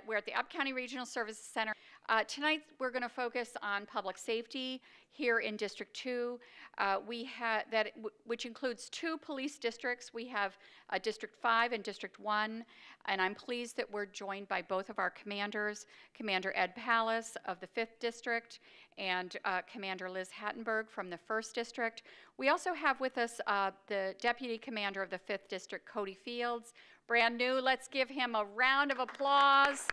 We're at the Up County Regional Services Center. Tonight, we're going to focus on public safety here in District 2. We have which includes 2 police districts. We have District 5 and District 1, and I'm pleased that we're joined by both of our commanders, Commander Ed Pallas of the 5th District and Commander Liz Hattenberg from the 1st District. We also have with us the Deputy Commander of the 5th District, Cody Fields, brand new. Let's give him a round of applause.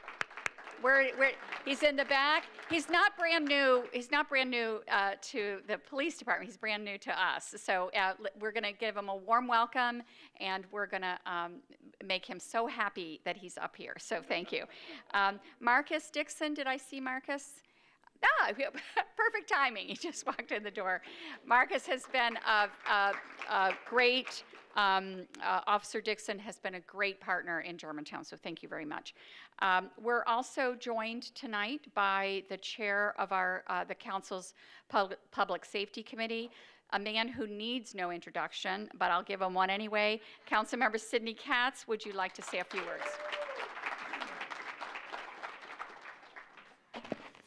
He's in the back. He's not brand new. He's not brand new to the police department. He's brand new to us. So we're going to give him a warm welcome, and we're going to make him so happy that he's up here. So thank you. Marcus Dixon, did I see Marcus? Ah, perfect timing. He just walked in the door. Marcus has been a great, Officer Dixon has been a great partner in Germantown, so thank you very much. We're also joined tonight by the chair of the Council's Public Safety Committee, a man who needs no introduction, but I'll give him one anyway. Councilmember Sidney Katz, would you like to say a few words?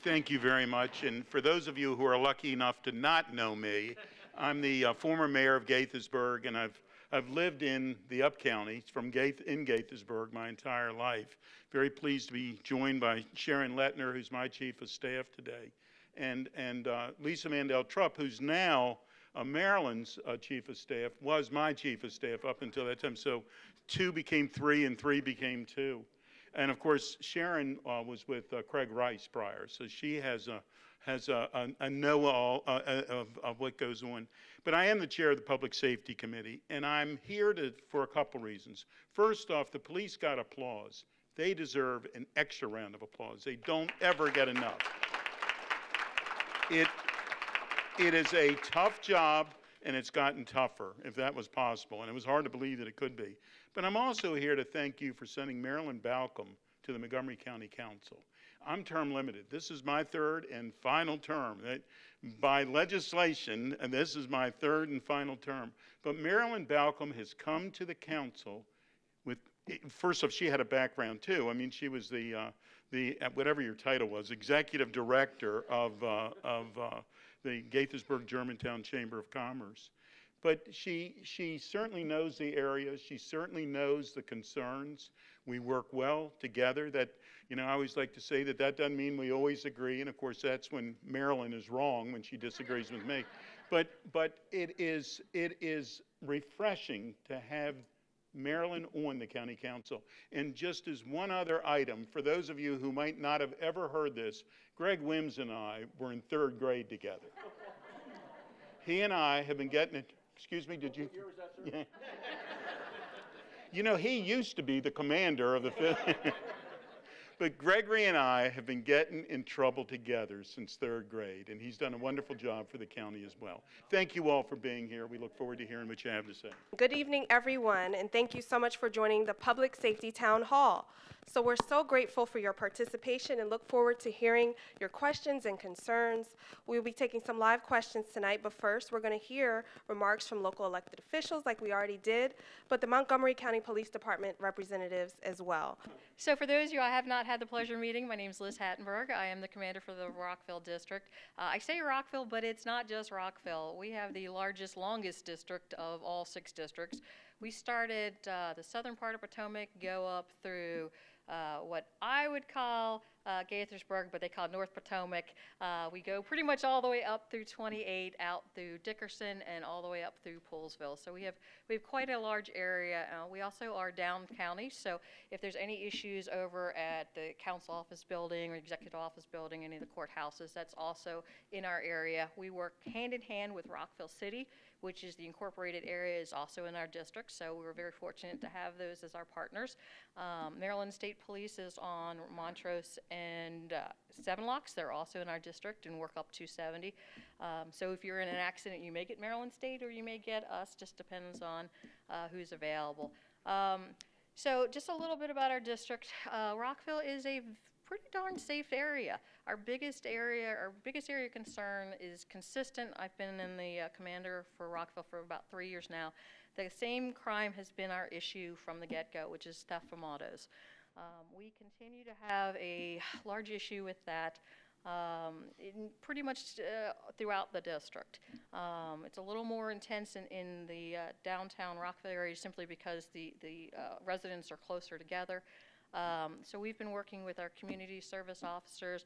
Thank you very much. And for those of you who are lucky enough to not know me, I'm the former mayor of Gaithersburg, and I've lived in the Up County in Gaithersburg my entire life. Very pleased to be joined by Sharon Lettner, who's my chief of staff today, and Lisa Mandel-Trupp, who's now Marilyn's chief of staff, was my chief of staff up until that time. So 2 became 3 and 3 became 2. And of course, Sharon was with Craig Rice prior, so she has a know-all of what goes on. But I am the chair of the Public Safety Committee, and I'm here for a couple reasons. First off, the police got applause. They deserve an extra round of applause. They don't ever get enough. It is a tough job, and it's gotten tougher, if that was possible, and it was hard to believe that it could be. But I'm also here to thank you for sending Marilyn Balcombe to the Montgomery County Council. I'm term limited. This is my 3rd and final term. By legislation, and this is my 3rd and final term. But Marilyn Balcombe has come to the council with, first off, she had a background too. I mean, she was the whatever your title was, executive director of the Gaithersburg Germantown Chamber of Commerce. But she certainly knows the area. She certainly knows the concerns. We work well together. That, you know, I always like to say that doesn't mean we always agree. And of course, that's when Marilyn is wrong, when she disagrees with me. But it is refreshing to have Marilyn on the county council. And just as one other item, for those of you who might not have ever heard this, Greg Wims and I were in 3rd grade together. He and I have been getting it. Excuse me, did you? What year was that, sir? Yeah. You know, he used to be the commander of the 5th. But Gregory and I have been getting in trouble together since 3rd grade, and he's done a wonderful job for the county as well. Thank you all for being here. We look forward to hearing what you have to say. Good evening, everyone, and thank you so much for joining the Public Safety Town Hall. So we're so grateful for your participation and look forward to hearing your questions and concerns. We'll be taking some live questions tonight, but first we're going to hear remarks from local elected officials like we already did, but the Montgomery County Police Department representatives as well. So for those of you I have not had the pleasure of meeting, my name is Liz Hattenberg. I am the commander for the Rockville District. I say Rockville, but it's not just Rockville. We have the largest, longest district of all 6 districts. We started the southern part of Potomac, go up through what I would call Gaithersburg, but they call North Potomac. We go pretty much all the way up through 28, out through Dickerson, and all the way up through Poolesville. So we have quite a large area. We also are down county, so if there's any issues over at the council office building or executive office building, any of the courthouses, that's also in our area. We work hand in hand with Rockville City, which is the incorporated area, is also in our district, so we were very fortunate to have those as our partners. Maryland State Police is on Montrose and Seven Locks. They're also in our district and work up to 70. So if you're in an accident, you may get Maryland State or you may get us, just depends on who's available. So just a little bit about our district. Rockville is a pretty darn safe area. Our biggest area of concern is consistent. I've been in the commander for Rockville for about 3 years now. The same crime has been our issue from the get-go, which is theft from autos. We continue to have a large issue with that pretty much throughout the district. It's a little more intense in the downtown Rockville area simply because the residents are closer together. So we've been working with our community service officers,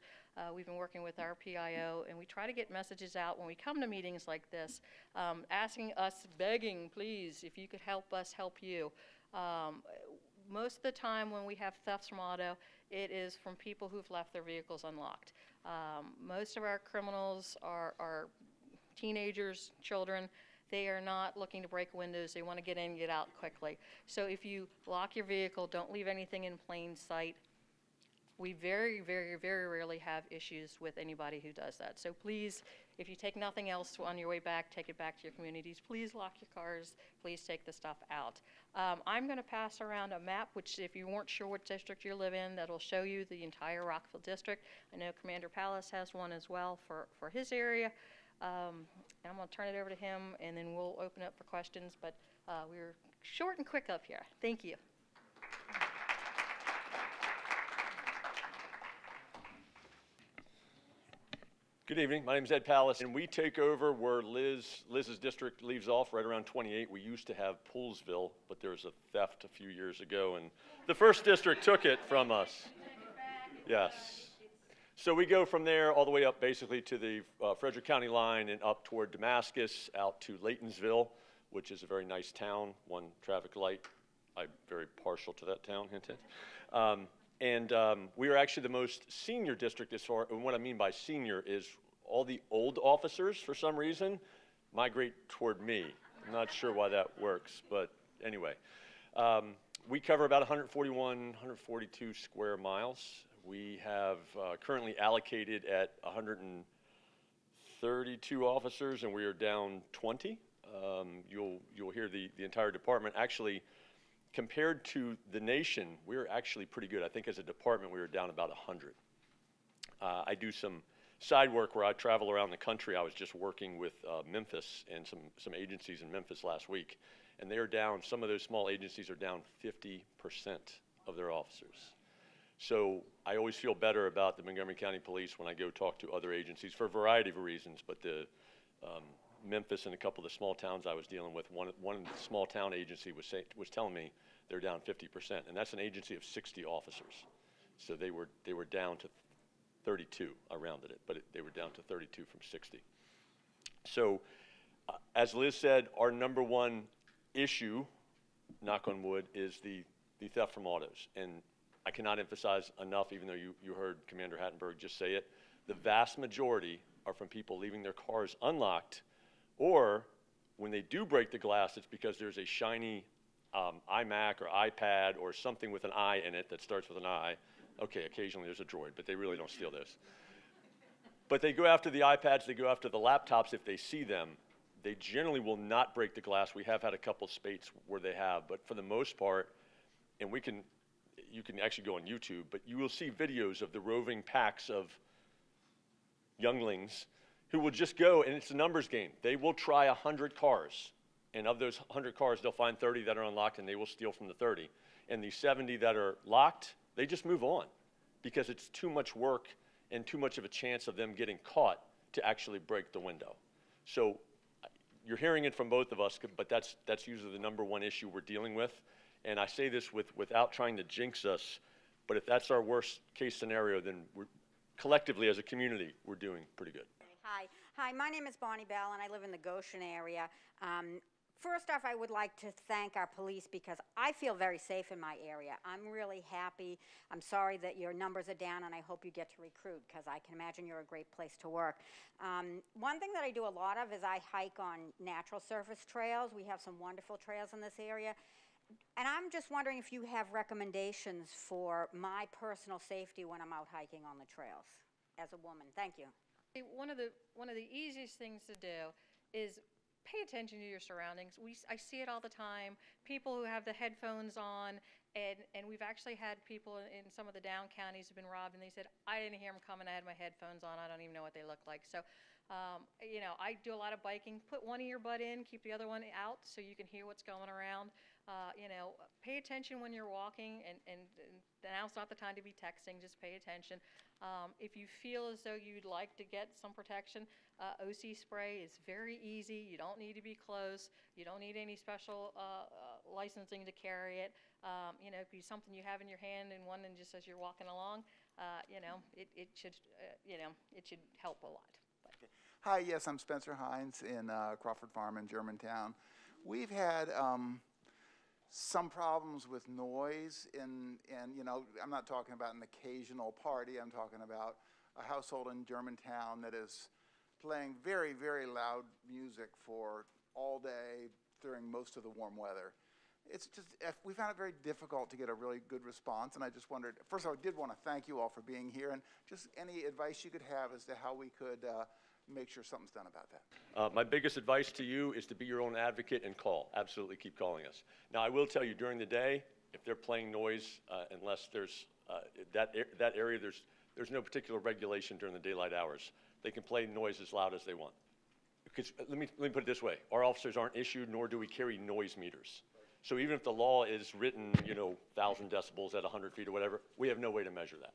we've been working with our PIO, and we try to get messages out when we come to meetings like this, asking us, begging, please, if you could help us help you. Most of the time when we have thefts from auto, it is from people who've left their vehicles unlocked. Most of our criminals are teenagers, children. They are not looking to break windows. They want to get in and get out quickly. So if you lock your vehicle, don't leave anything in plain sight. We very, very, very rarely have issues with anybody who does that. So please, if you take nothing else on your way back, take it back to your communities. Please lock your cars. Please take the stuff out. I'm going to pass around a map, which if you weren't sure what district you live in, that'll show you the entire Rockville district. I know Commander Palace has one as well for his area. And I'm going to turn it over to him, and then we'll open up for questions. But we're short and quick up here. Thank you. Good evening. My name is Ed Pallas, and we take over where Liz's district leaves off right around 28. We used to have Poolsville, but there was a theft a few years ago, and the first district took it from us. Yes. So we go from there all the way up basically to the Frederick County line and up toward Damascus, out to Laytonsville, which is a very nice town, one traffic light. I'm very partial to that town, hint, hint. We are actually the most senior district as far, and what I mean by senior is all the old officers, for some reason, migrate toward me. I'm not sure why that works, but anyway. We cover about 141, 142 square miles. We have currently allocated at 132 officers, and we are down 20. You'll hear the entire department. Actually, compared to the nation, we're actually pretty good. I think as a department, we were down about 100. I do some side work where I travel around the country. I was just working with Memphis and some agencies in Memphis last week, and they are down, some of those small agencies are down 50% of their officers. So I always feel better about the Montgomery County Police when I go talk to other agencies for a variety of reasons, but the Memphis and a couple of the small towns I was dealing with, one small town agency was telling me they're down 50%, and that's an agency of 60 officers. So they were down to 32. I rounded it, but they were down to 32 from 60. So as Liz said, our number one issue, knock on wood, is the theft from autos. And I cannot emphasize enough, even though you heard Commander Hattenberg just say it, the vast majority are from people leaving their cars unlocked, or when they do break the glass, it's because there's a shiny iMac or iPad or something with an I in it that starts with an I. Okay, occasionally there's a Droid, but they really don't steal those. But they go after the iPads, they go after the laptops if they see them. They generally will not break the glass. We have had a couple spates where they have, but for the most part, and you can actually go on YouTube, but you will see videos of the roving packs of younglings who will just go, and it's a numbers game. They will try 100 cars, and of those 100 cars, they'll find 30 that are unlocked, and they will steal from the 30. And the 70 that are locked, they just move on because it's too much work and too much of a chance of them getting caught to actually break the window. So you're hearing it from both of us, but that's usually the number one issue we're dealing with. And I say this without trying to jinx us, but if that's our worst case scenario, then we're collectively as a community, we're doing pretty good. Hi, my name is Bonnie Bell, and I live in the Goshen area. First off, I would like to thank our police because I feel very safe in my area. I'm really happy. I'm sorry that your numbers are down, and I hope you get to recruit because I can imagine you're a great place to work. One thing that I do a lot of is I hike on natural surface trails. We have some wonderful trails in this area. And I'm just wondering if you have recommendations for my personal safety when I'm out hiking on the trails as a woman. Thank you. One of the easiest things to do is pay attention to your surroundings. I see it all the time. People who have the headphones on, and we've actually had people in some of the down counties who've been robbed, and they said, I didn't hear them coming, I had my headphones on, I don't even know what they look like. So, you know, I do a lot of biking. Put one earbud in, keep the other one out so you can hear what's going around. You know, pay attention when you're walking, and now's not the time to be texting, just pay attention. If you feel as though you'd like to get some protection, OC spray is very easy. You don't need to be close. You don't need any special licensing to carry it. You know, it could be something you have in your hand and one, and just as you're walking along, you know, it should, you know, it should help a lot. But. Hi, yes, I'm Spencer Hines in Crawford Farm in Germantown. We've had some problems with noise, and you know, I'm not talking about an occasional party. I'm talking about a household in Germantown that is playing very, very loud music for all day during most of the warm weather. It's just, we found it very difficult to get a really good response, and I just wondered, first of all, I did want to thank you all for being here, and just any advice you could have as to how we could make sure something's done about that. My biggest advice to you is to be your own advocate and call. Absolutely keep calling us. Now, I will tell you, during the day, if they're playing noise, unless there's that area, there's no particular regulation during the daylight hours. They can play noise as loud as they want. Because let me put it this way: our officers aren't issued, nor do we carry noise meters. So even if the law is written, you know, 1,000 decibels at 100 feet or whatever, we have no way to measure that.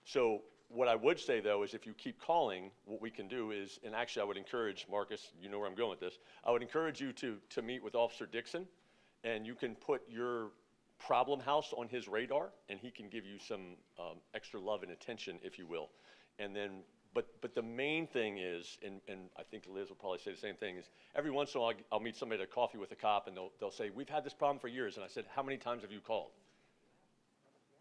So what I would say, though, is if you keep calling, what we can do is, and actually I would encourage, Marcus, you know where I'm going with this, I would encourage you to meet with Officer Dixon, and you can put your problem house on his radar, and he can give you some extra love and attention, if you will. And then, but the main thing is, and I think Liz will probably say the same thing, is every once in a while I'll meet somebody at a coffee with a cop, and they'll say, we've had this problem for years. And I said, how many times have you called?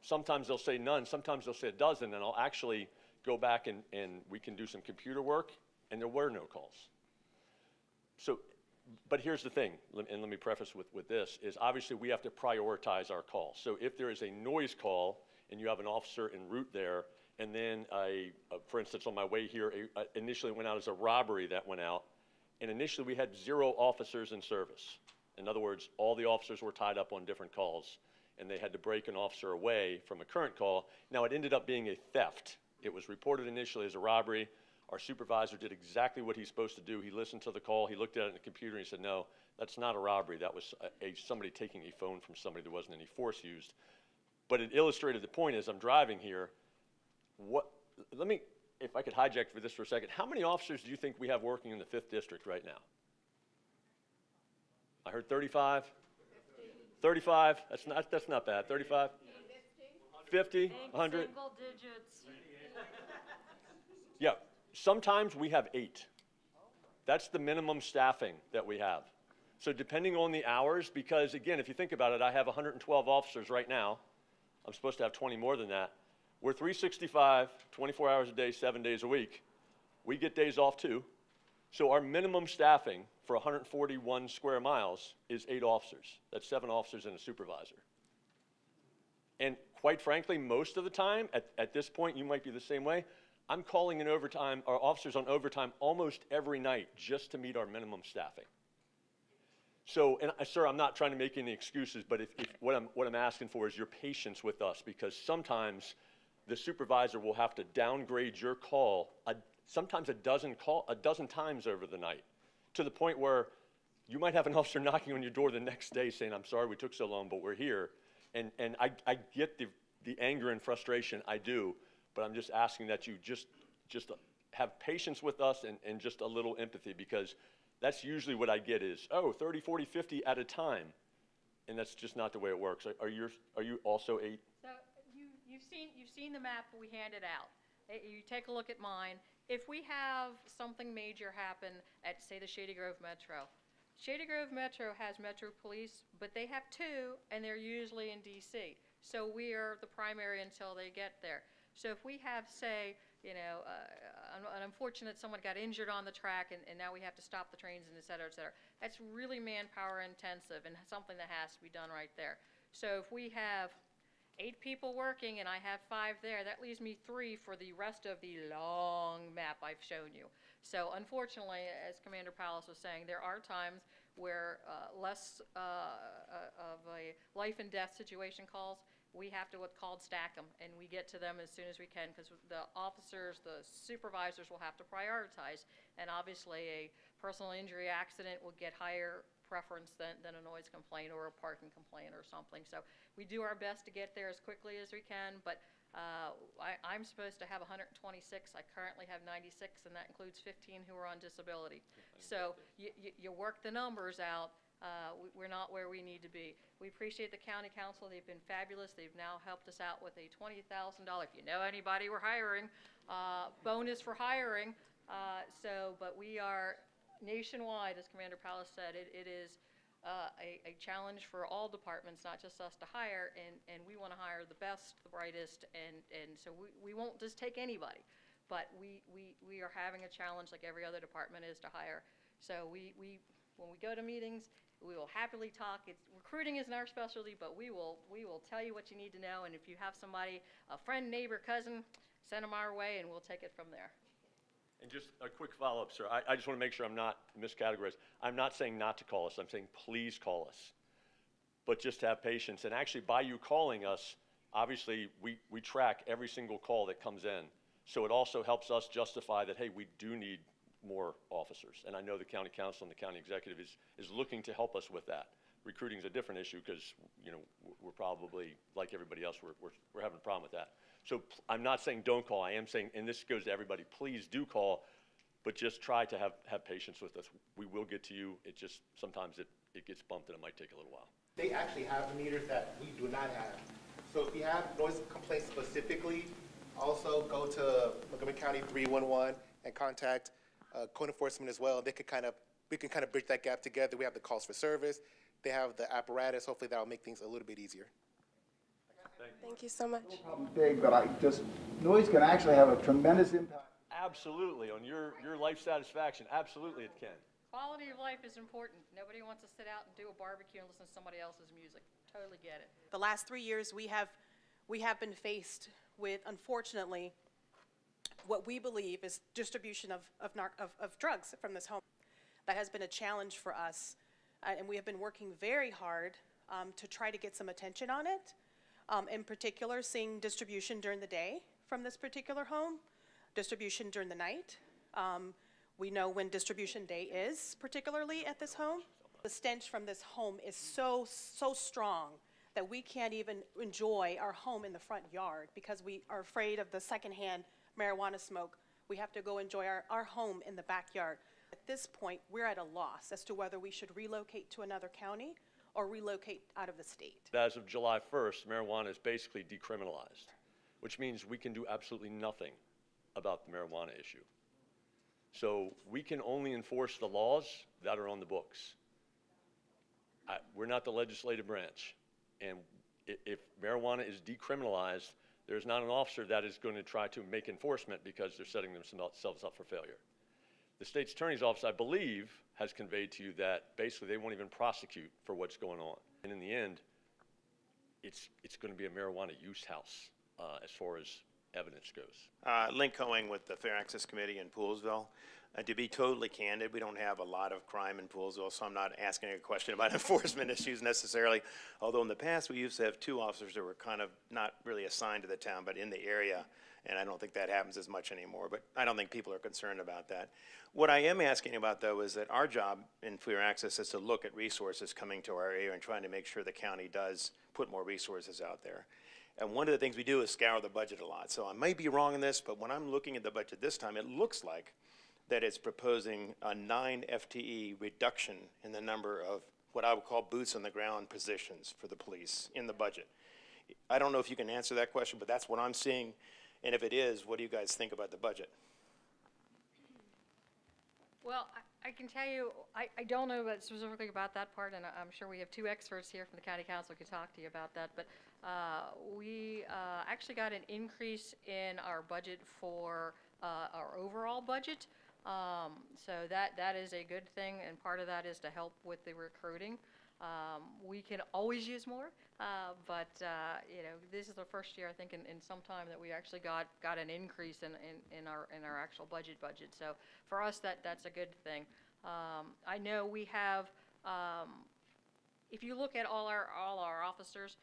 Sometimes they'll say none, sometimes they'll say a dozen, and I'll actually go back and we can do some computer work, and there were no calls. So, but here's the thing, and let me preface with this, is obviously we have to prioritize our calls. So if there is a noise call, and you have an officer en route there, and then for instance, on my way here, initially went out as a robbery that went out, and initially we had 0 officers in service. In other words, all the officers were tied up on different calls, and they had to break an officer away from a current call. Now, it ended up being a theft. It was reported initially as a robbery. Our supervisor did exactly what he's supposed to do. He listened to the call, he looked at it in the computer, and he said, no, that's not a robbery. That was somebody taking a phone from somebody. There wasn't any force used. But it illustrated the point as I'm driving here. Let me, if I could hijack for this for a second, how many officers do you think we have working in the 5th District right now? I heard 35? 35, that's not bad. 35? 50? 100? Single digits. Yeah, sometimes we have 8. That's the minimum staffing that we have. So depending on the hours, because again, if you think about it, I have 112 officers right now. I'm supposed to have 20 more than that. We're 365, 24 hours a day, 7 days a week. We get days off too. So our minimum staffing for 141 square miles is 8 officers. That's 7 officers and a supervisor. And quite frankly, most of the time, at this point, you might be the same way, I'm calling in overtime, our officers on overtime almost every night just to meet our minimum staffing. So, and sir, I'm not trying to make any excuses, but if what I'm asking for is your patience with us, because sometimes the supervisor will have to downgrade your call sometimes a dozen times over the night, to the point where you might have an officer knocking on your door the next day saying, I'm sorry we took so long, but we're here. And I get the anger and frustration, I do, but I'm just asking that you just have patience with us and just a little empathy, because that's usually what I get is, 30, 40, 50 at a time. And that's just not the way it works. Are you also 8? So you've seen the map we handed out. You take a look at mine. If we have something major happen at, say, the Shady Grove Metro, Shady Grove Metro has Metro Police, but they have 2, and they're usually in DC. So we are the primary until they get there. So if we have, say, you know, an unfortunate someone got injured on the track, and now we have to stop the trains, and et cetera, that's really manpower intensive and something that has to be done right there. So if we have 8 people working and I have 5 there, that leaves me 3 for the rest of the long map I've shown you. So unfortunately, as Commander Palace was saying, there are times where less of a life and death situation calls, we have to what's called stack them, and we get to them as soon as we can, because the officers, the supervisors will have to prioritize. And obviously a personal injury accident will get higher preference than a noise complaint or a parking complaint or something. So we do our best to get there as quickly as we can, but I'm supposed to have 126. I currently have 96, and that includes 15 who are on disability. So you work the numbers out. We're not where we need to be. We appreciate the county council. They've been fabulous. They've now helped us out with a $20,000, if you know anybody we're hiring, bonus for hiring. But we are nationwide, as Commander Palace said. It is a challenge for all departments, not just us, to hire, and we want to hire the best, the brightest, and so we won't just take anybody. But we are having a challenge like every other department is to hire. So when we go to meetings, we will happily talk. Recruiting isn't our specialty, but we will tell you what you need to know, and if you have somebody, a friend, neighbor, cousin, send them our way, and we'll take it from there. And just a quick follow-up, sir. I just want to make sure I'm not miscategorized. I'm not saying not to call us. I'm saying please call us. But just have patience. And actually, by you calling us, obviously, we track every single call that comes in. So it also helps us justify that, hey, we do need more officers. And I know the county council and the county executive is looking to help us with that. Recruiting is a different issue because, you know, we're probably, like everybody else, we're having a problem with that. So I'm not saying don't call. I am saying, and this goes to everybody, please do call, but just try to have patience with us. We will get to you. It just, sometimes it gets bumped and it might take a little while. They actually have meters that we do not have. So if you have noise complaints specifically, also go to Montgomery County 311 and contact code enforcement as well. We can kind of bridge that gap together. We have the calls for service. They have the apparatus. Hopefully that'll make things a little bit easier. Thank you so much. No problem big, but noise can actually have a tremendous impact. Absolutely, on your life satisfaction, absolutely it can. Quality of life is important. Nobody wants to sit out and do a barbecue and listen to somebody else's music. Totally get it. The last 3 years, we have been faced with, unfortunately, what we believe is distribution of drugs from this home. That has been a challenge for us, and we have been working very hard to try to get some attention on it. In particular, seeing distribution during the day from this particular home, distribution during the night. We know when distribution day is, particularly at this home. The stench from this home is so strong that we can't even enjoy our home in the front yard because we are afraid of the secondhand marijuana smoke. We have to go enjoy our home in the backyard. At this point, we're at a loss as to whether we should relocate to another county or relocate out of the state. As of July 1st, marijuana is basically decriminalized, which means we can do absolutely nothing about the marijuana issue. So we can only enforce the laws that are on the books. We're not the legislative branch, and if marijuana is decriminalized, there's not an officer that is going to try to make enforcement because they're setting themselves up for failure. The state's attorney's office, I believe, has conveyed to you that basically they won't even prosecute for what's going on. And in the end, it's going to be a marijuana use house as far as evidence goes. Link Coing with the Fair Access Committee in Poolesville. To be totally candid, we don't have a lot of crime in Poolesville, so I'm not asking a question about enforcement issues necessarily. Although in the past, we used to have 2 officers that were kind of not really assigned to the town, but in the area. And I don't think that happens as much anymore, but I don't think people are concerned about that. What I am asking about, though, is that our job in Fair Access is to look at resources coming to our area and trying to make sure the county does put more resources out there. And one of the things we do is scour the budget a lot. So I might be wrong in this, but when I'm looking at the budget this time, it looks like that it's proposing a 9 FTE reduction in the number of what I would call boots on the ground positions for the police in the budget. I don't know if you can answer that question, but that's what I'm seeing. And if it is, what do you guys think about the budget? Well, I can tell you, I don't know specifically about that part, and I'm sure we have 2 experts here from the county council who could talk to you about that, but we actually got an increase in our budget for our overall budget. So that is a good thing, and part of that is to help with the recruiting. We can always use more, but you know, this is the first year I think in some time that we actually got an increase in our actual budget. So for us, that's a good thing. I know we have. If you look at all our officers,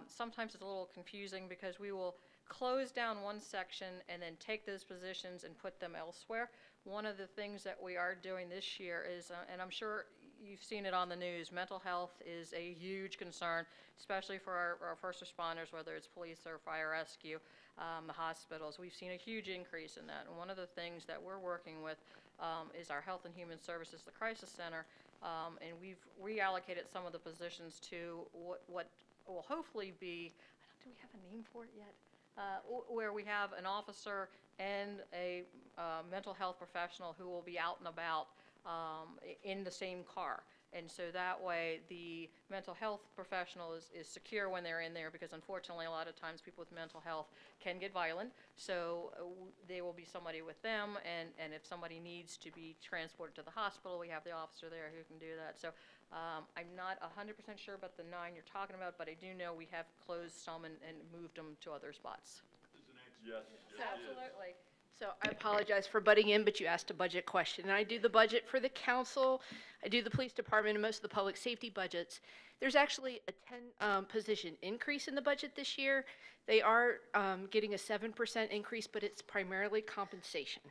sometimes it's a little confusing because we will close down one section and then take those positions and put them elsewhere. One of the things that we are doing this year is, and I'm sure you've seen it on the news. Mental health is a huge concern, especially for our first responders, whether it's police or fire rescue, the hospitals. We've seen a huge increase in that. And one of the things that we're working with is our Health and Human Services, the Crisis Center, and we've reallocated some of the positions to what will hopefully be, do we have a name for it yet? Where we have an officer and a mental health professional who will be out and about in the same car. And so that way the mental health professional is secure when they're in there, because unfortunately a lot of times people with mental health can get violent. So there will be somebody with them, and if somebody needs to be transported to the hospital, we have the officer there who can do that. So I'm not 100% sure about the 9 you're talking about, but I do know we have closed some and moved them to other spots. Yes. Absolutely. So I apologize for butting in, but you asked a budget question. And I do the budget for the council, I do the police department, and most of the public safety budgets. There's actually a 10 position increase in the budget this year. They are getting a 7% increase, but it's primarily compensation.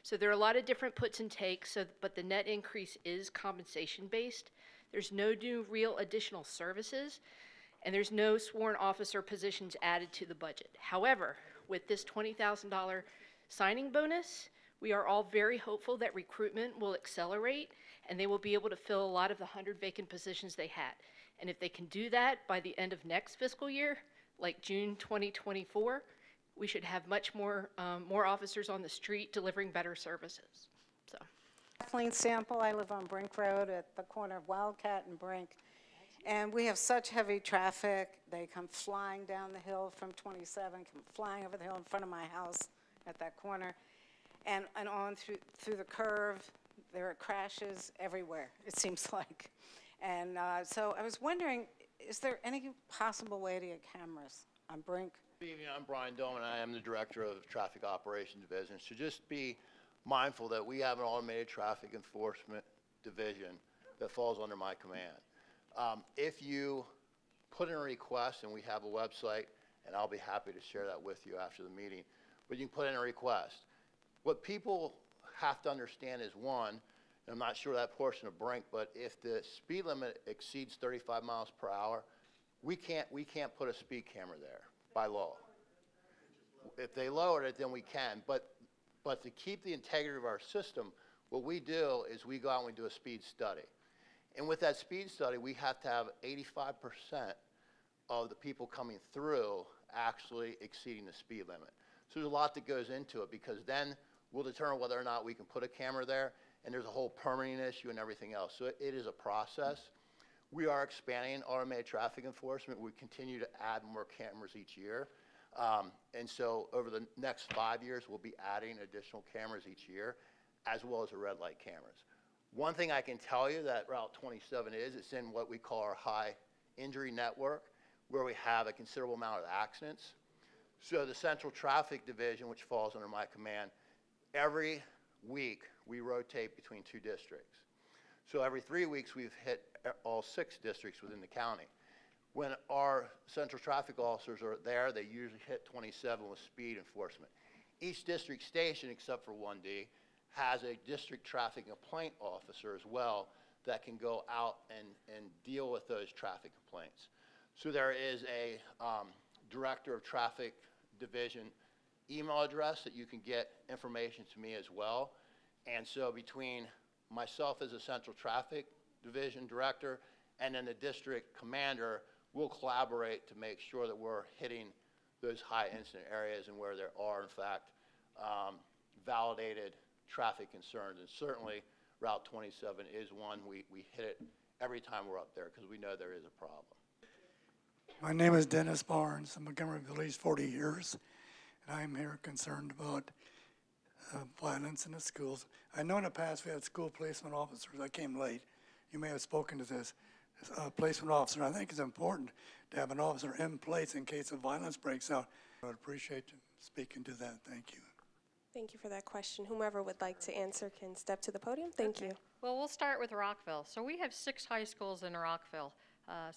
So there are a lot of different puts and takes, but the net increase is compensation based. There's no new real additional services, and there's no sworn officer positions added to the budget. However, with this $20,000 signing bonus, we are all very hopeful that recruitment will accelerate and they will be able to fill a lot of the 100 vacant positions they had. And if they can do that by the end of next fiscal year, like June 2024, we should have much more officers on the street delivering better services. So. Kathleen Sample, I live on Brink Road at the corner of Wildcat and Brink. And we have such heavy traffic. They come flying down the hill from 27, come flying over the hill in front of my house at that corner, and on through the curve. There are crashes everywhere, it seems like. And so I was wondering, is there any possible way to get cameras on Brink? Good evening, I'm Brian Doman. I am the Director of Traffic Operations Division. So just be mindful that we have an automated traffic enforcement division that falls under my command. If you put in a request, and we have a website, and I'll be happy to share that with you after the meeting, but you can put in a request. What people have to understand is, one, and I'm not sure that portion of Brink, but if the speed limit exceeds 35 miles per hour, we can't put a speed camera there by law. If they lowered it, then we can. But to keep the integrity of our system, what we do is we go out and we do a speed study. And with that speed study, we have to have 85% of the people coming through actually exceeding the speed limit. So there's a lot that goes into it, because then we'll determine whether or not we can put a camera there, and there's a whole permitting issue and everything else. So it is a process. We are expanding automated traffic enforcement. We continue to add more cameras each year. And so over the next 5 years, we'll be adding additional cameras each year, as well as the red light cameras. One thing I can tell you that Route 27 is, it's in what we call our high injury network, where we have a considerable amount of accidents. So the Central Traffic Division, which falls under my command, every week we rotate between 2 districts. So every 3 weeks we've hit all 6 districts within the county. When our central traffic officers are there, they usually hit 27 with speed enforcement. Each district station, except for 1D, has a district traffic complaint officer as well that can go out and deal with those traffic complaints. So there is a Director of Traffic Division email address that you can get information to me as well. And so between myself as a Central Traffic Division Director and then the district commander, we'll collaborate to make sure that we're hitting those high incident areas and where there are, in fact, validated traffic concerns. And certainly Route 27 is one. We hit it every time we're up there because we know there is a problem. My name is Dennis Barnes. I'm Montgomery Police 40 years, and I'm here concerned about violence in the schools. I know in the past we had school placement officers. I came late. You may have spoken to this. Placement officer, I think it's important to have an officer in place in case of violence breaks out. I would appreciate you speaking to that. Thank you. Thank you for that question. Whomever would like to answer can step to the podium. Thank you. Well, we'll start with Rockville. So we have 6 high schools in Rockville.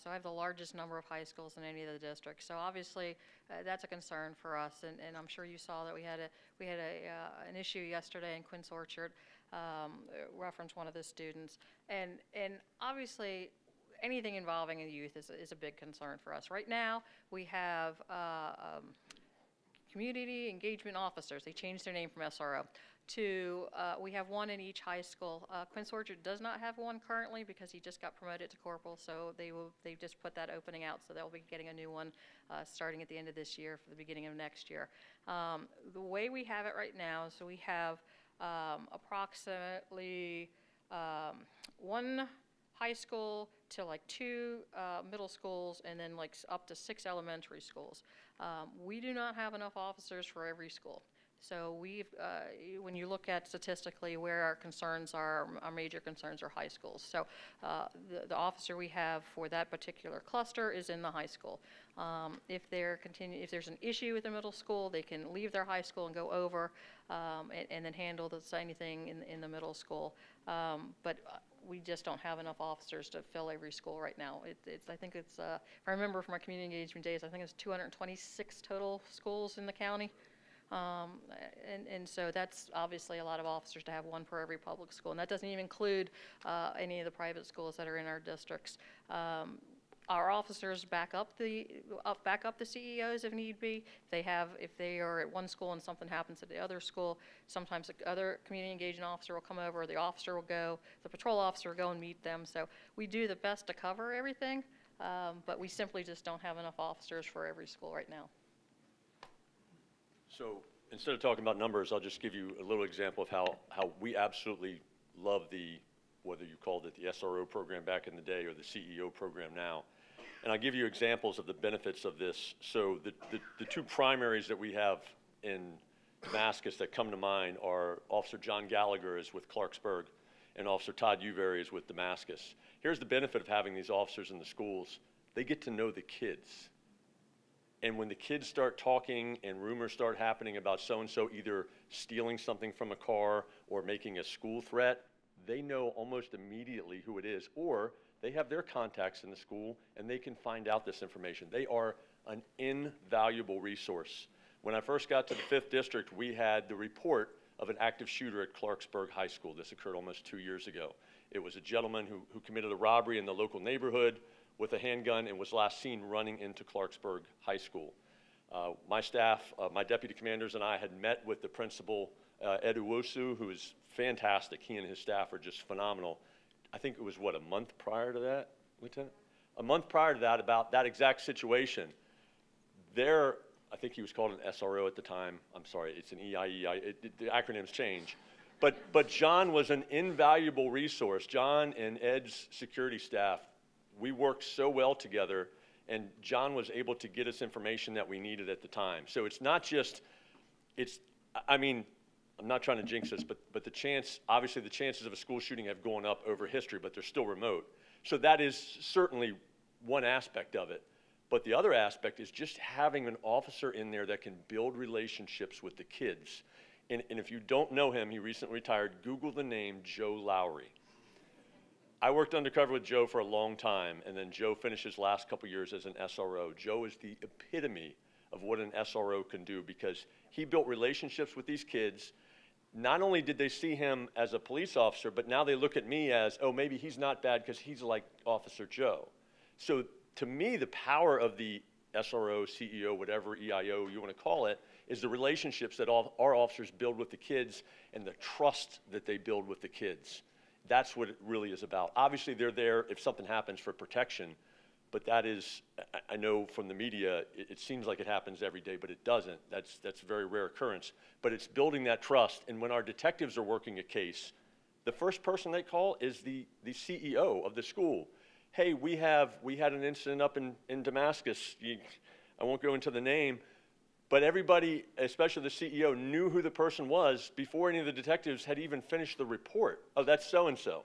So I have the largest number of high schools in any of the districts. So obviously that's a concern for us, and I'm sure you saw that we had an issue yesterday in Quince Orchard. reference one of the students. And obviously, anything involving the youth is a big concern for us. Right now, we have community engagement officers. They changed their name from SRO to, we have one in each high school. Quince Orchard does not have one currently because he just got promoted to corporal, so they just put that opening out, so they'll be getting a new one starting at the end of this year for the beginning of next year. The way we have it right now, so we have approximately one high school to like 2 middle schools, and then like up to 6 elementary schools. We do not have enough officers for every school. So we've, when you look at statistically where our concerns are, our major concerns are high schools. So the officer we have for that particular cluster is in the high school. If there's an issue with the middle school, they can leave their high school and go over and then handle anything in the middle school. But we just don't have enough officers to fill every school right now. I think it's, if I remember from our community engagement days, I think it's 226 total schools in the county. And so that's obviously a lot of officers to have one per every public school. And that doesn't even include any of the private schools that are in our districts. Our officers back up the CEOs if need be. If they are at one school and something happens at the other school, sometimes the other community engagement officer will come over, the officer will go, the patrol officer will go and meet them. So we do the best to cover everything, but we simply just don't have enough officers for every school right now. So instead of talking about numbers, I'll just give you a little example of how we absolutely love whether you called it the SRO program back in the day or the CEO program now. And I'll give you examples of the benefits of this. So the 2 primaries that we have in Damascus that come to mind are Officer John Gallagher is with Clarksburg and Officer Todd Uvery is with Damascus. Here's the benefit of having these officers in the schools. They get to know the kids. And when the kids start talking and rumors start happening about so-and-so either stealing something from a car or making a school threat, they know almost immediately who it is, or they have their contacts in the school and they can find out this information. They are an invaluable resource. When I first got to the 5th District, we had the report of an active shooter at Clarksburg High School. This occurred almost 2 years ago. It was a gentleman who committed a robbery in the local neighborhood with a handgun and was last seen running into Clarksburg High School. My staff, my deputy commanders and I had met with the principal, Ed Uwosu, who is fantastic. He and his staff are just phenomenal. I think it was, what, a month prior to that, Lieutenant? A month prior to that, about that exact situation. I think he was called an SRO at the time. I'm sorry, it's an EIE. The acronyms change. But John was an invaluable resource. John and Ed's security staff, we worked so well together, and John was able to get us information that we needed at the time. So it's not just, I mean, I'm not trying to jinx this, but obviously the chances of a school shooting have gone up over history, but they're still remote. So that is certainly one aspect of it. But the other aspect is just having an officer in there that can build relationships with the kids. And if you don't know him, he recently retired, Google the name Joe Lowry. I worked undercover with Joe for a long time, and then Joe finished his last couple years as an SRO. Joe is the epitome of what an SRO can do because he built relationships with these kids. Not only did they see him as a police officer, but now they look at me as, oh, maybe he's not bad because he's like Officer Joe. So to me, the power of the SRO, CEO, whatever EIO you want to call it, is the relationships that all our officers build with the kids and the trust that they build with the kids. That's what it really is about. Obviously, they're there if something happens for protection, but that is, I know from the media, it seems like it happens every day, but it doesn't. That's a very rare occurrence. But it's building that trust, and when our detectives are working a case, the first person they call is the CEO of the school. Hey, we had an incident up in Damascus. I won't go into the name, but everybody, especially the CEO, knew who the person was before any of the detectives had even finished the report. Oh, that's so-and-so.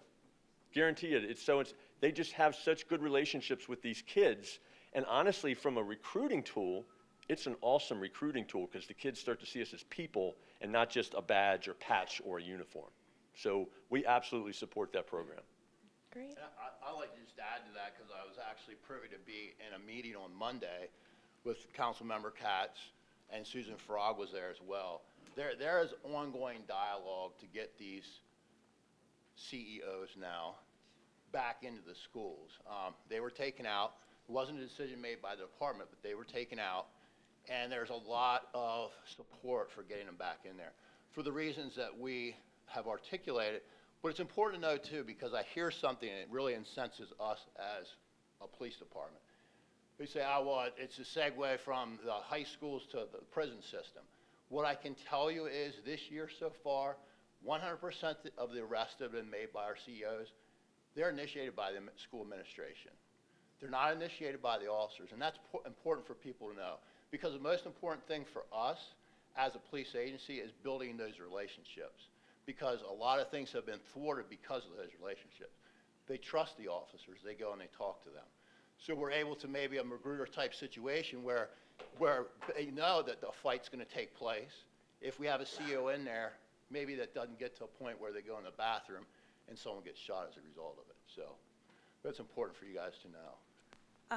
Guarantee it, it's so-and-so. They just have such good relationships with these kids. And honestly, from a recruiting tool, it's an awesome recruiting tool because the kids start to see us as people and not just a badge or patch or a uniform. So we absolutely support that program. Great. I'd like to just add to that because I was actually privy to be in a meeting on Monday with Councilmember Katz, and Susan Farag was there as well. There is ongoing dialogue to get these CEOs now back into the schools. They were taken out. It wasn't a decision made by the department, but they were taken out. And there's a lot of support for getting them back in there for the reasons that we have articulated. But it's important to know, too, because I hear something and it really incenses us as a police department. We say, oh, well, it's a segue from the high schools to the prison system. What I can tell you is this year so far, 100% of the arrests that have been made by our CEOs, they're initiated by the school administration. They're not initiated by the officers, and that's important for people to know. Because the most important thing for us as a police agency is building those relationships. Because a lot of things have been thwarted because of those relationships. They trust the officers. They go and they talk to them. So we're able to maybe a Magruder type situation where they know that the fight's going to take place. If we have a CEO in there, maybe that doesn't get to a point where they go in the bathroom and someone gets shot as a result of it. So that's important for you guys to know.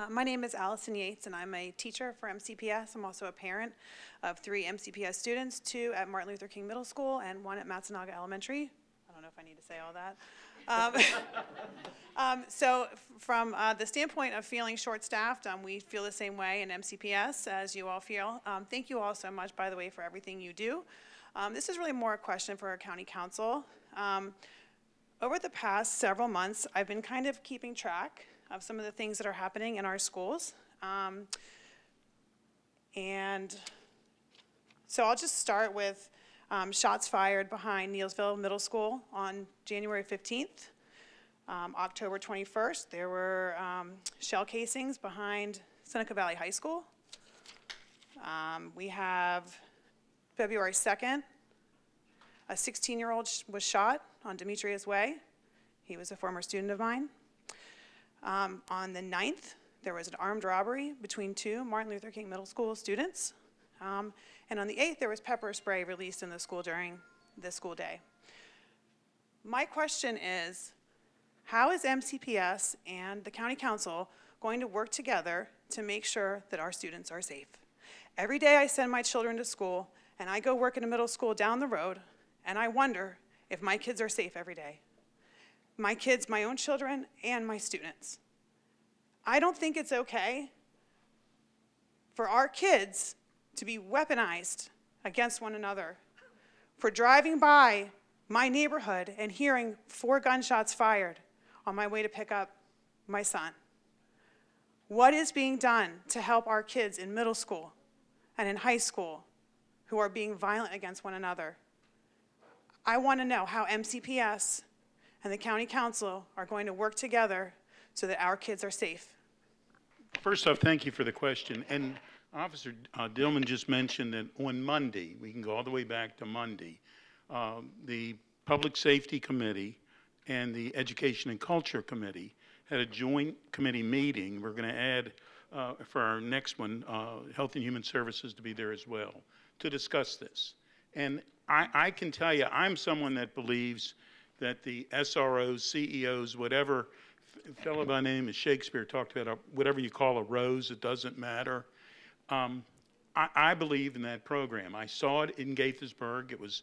My name is Allison Yates, and I'm a teacher for MCPS. I'm also a parent of 3 MCPS students, 2 at Martin Luther King Middle School and 1 at Matsunaga Elementary. I don't know if I need to say all that. So from the standpoint of feeling short-staffed, we feel the same way in MCPS as you all feel. Thank you all so much, by the way, for everything you do. This is really more a question for our county council. Over the past several months, I've been kind of keeping track of some of the things that are happening in our schools. And so I'll just start with shots fired behind Neilsville Middle School on January 15th. October 21st, there were shell casings behind Seneca Valley High School. We have February 2nd, a 16-year-old was shot on Demetrius Way. He was a former student of mine. On the 9th, there was an armed robbery between 2 Martin Luther King Middle School students. And on the 8th, there was pepper spray released in the school during the school day. My question is, how is MCPS and the county council going to work together to make sure that our students are safe? Every day I send my children to school, and I go work in a middle school down the road, and I wonder if my kids are safe every day. My kids, my own children, and my students. I don't think it's okay for our kids to be weaponized against one another, for driving by my neighborhood and hearing 4 gunshots fired on my way to pick up my son. What is being done to help our kids in middle school and in high school who are being violent against one another? I want to know how MCPS and the county council are going to work together so that our kids are safe. First off, thank you for the question. And Officer Dillman just mentioned that on Monday, we can go all the way back to Monday, the Public Safety Committee and the Education and Culture Committee had a joint committee meeting. We're going to add, for our next one, Health and Human Services to be there as well, to discuss this. And I can tell you, I'm someone that believes that the SROs, CEOs, whatever, fellow by name is Shakespeare talked about whatever you call a rose, it doesn't matter. I believe in that program. I saw it in Gaithersburg. It was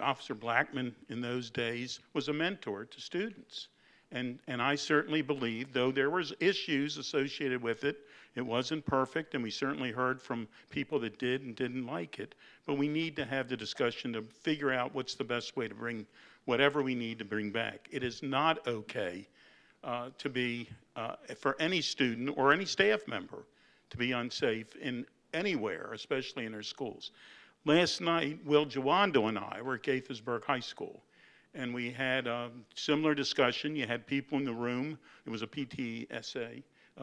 Officer Blackman in those days was a mentor to students. And I certainly believe, though there was issues associated with it, it wasn't perfect, and we certainly heard from people that did and didn't like it. But we need to have the discussion to figure out what's the best way to bring whatever we need to bring back. It is not okay to be, for any student or any staff member, to be unsafe in anywhere, especially in our schools. Last night, Will Jawando and I were at Gaithersburg High School, and we had a similar discussion. You had people in the room. It was a PTSA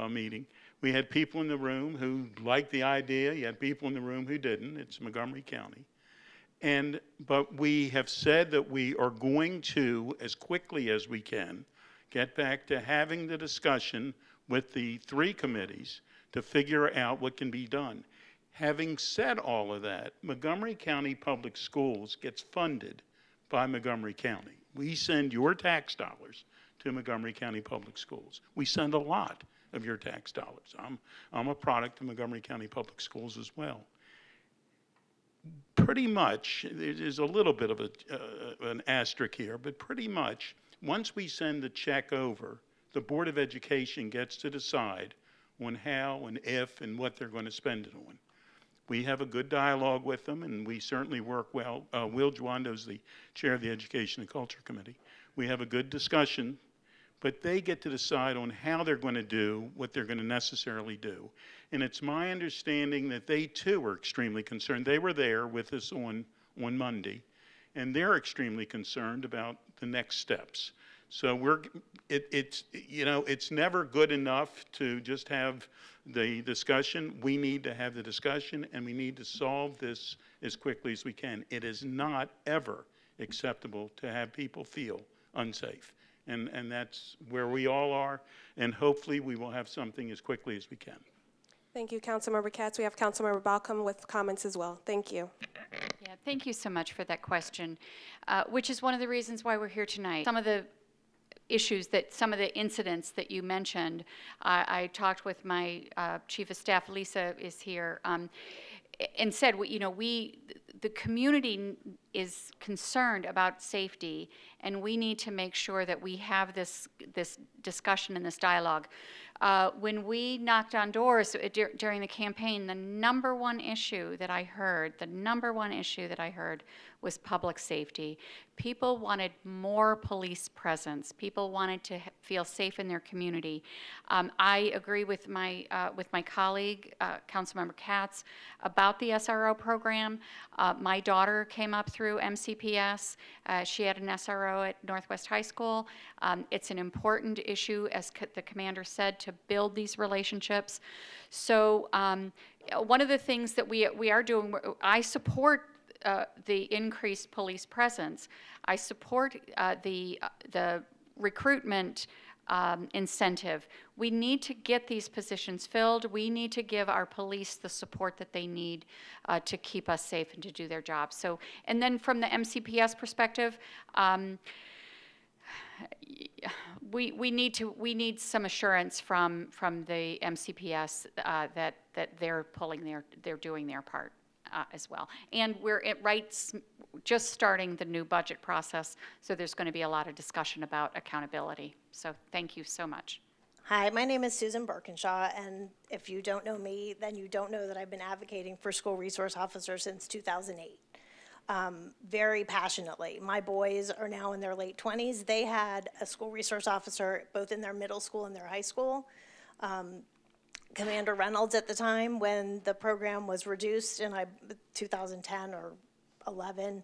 meeting. We had people in the room who liked the idea. You had people in the room who didn't. It's Montgomery County. But we have said that we are going to, as quickly as we can, get back to having the discussion with the 3 committees to figure out what can be done. Having said all of that, Montgomery County Public Schools gets funded by Montgomery County. We send your tax dollars to Montgomery County Public Schools. We send a lot of your tax dollars. I'm a product of Montgomery County Public Schools as well. pretty much, there's a little bit of an asterisk here, but pretty much, once we send the check over, the Board of Education gets to decide on how and if and what they're going to spend it on. We have a good dialogue with them, and we certainly work well. Will Juando's the chair of the Education and Culture Committee. We have a good discussion, but they get to decide on how they're going to do what they're going to necessarily do. And it's my understanding that they too are extremely concerned. They were there with us on Monday, and they're extremely concerned about the next steps. So it's never good enough to just have the discussion. We need to have the discussion, and we need to solve this as quickly as we can. It is not ever acceptable to have people feel unsafe. And that's where we all are, and hopefully we will have something as quickly as we can. Thank you, Councilmember Katz. We have Councilmember Balcombe with comments as well. Thank you. Yeah, thank you so much for that question, which is one of the reasons why we're here tonight. Some of the issues some of the incidents that you mentioned, I talked with my Chief of Staff, Lisa is here, and said, the community is concerned about safety, and we need to make sure that we have this discussion and this dialogue. When we knocked on doors during the campaign, the number one issue that I heard was public safety. People wanted more police presence. People wanted to feel safe in their community. I agree with my colleague, Councilmember Katz, about the SRO program. My daughter came up through MCPS. She had an SRO at Northwest High School. It's an important issue, as the commander said, to build these relationships. So one of the things that we are doing, I support the increased police presence. I support the recruitment incentive. We need to get these positions filled. We need to give our police the support that they need to keep us safe and to do their job. So, and then from the MCPS perspective, we need some assurance from the MCPS that they're doing their part as well. And we're just starting the new budget process, so there's going to be a lot of discussion about accountability. So thank you so much. Hi, my name is Susan Birkinshaw, and if you don't know me, then you don't know that I've been advocating for school resource officers since 2008. Very passionately. My boys are now in their late 20s. They had a school resource officer both in their middle school and their high school. Commander Reynolds at the time, when the program was reduced in 2010 or 11,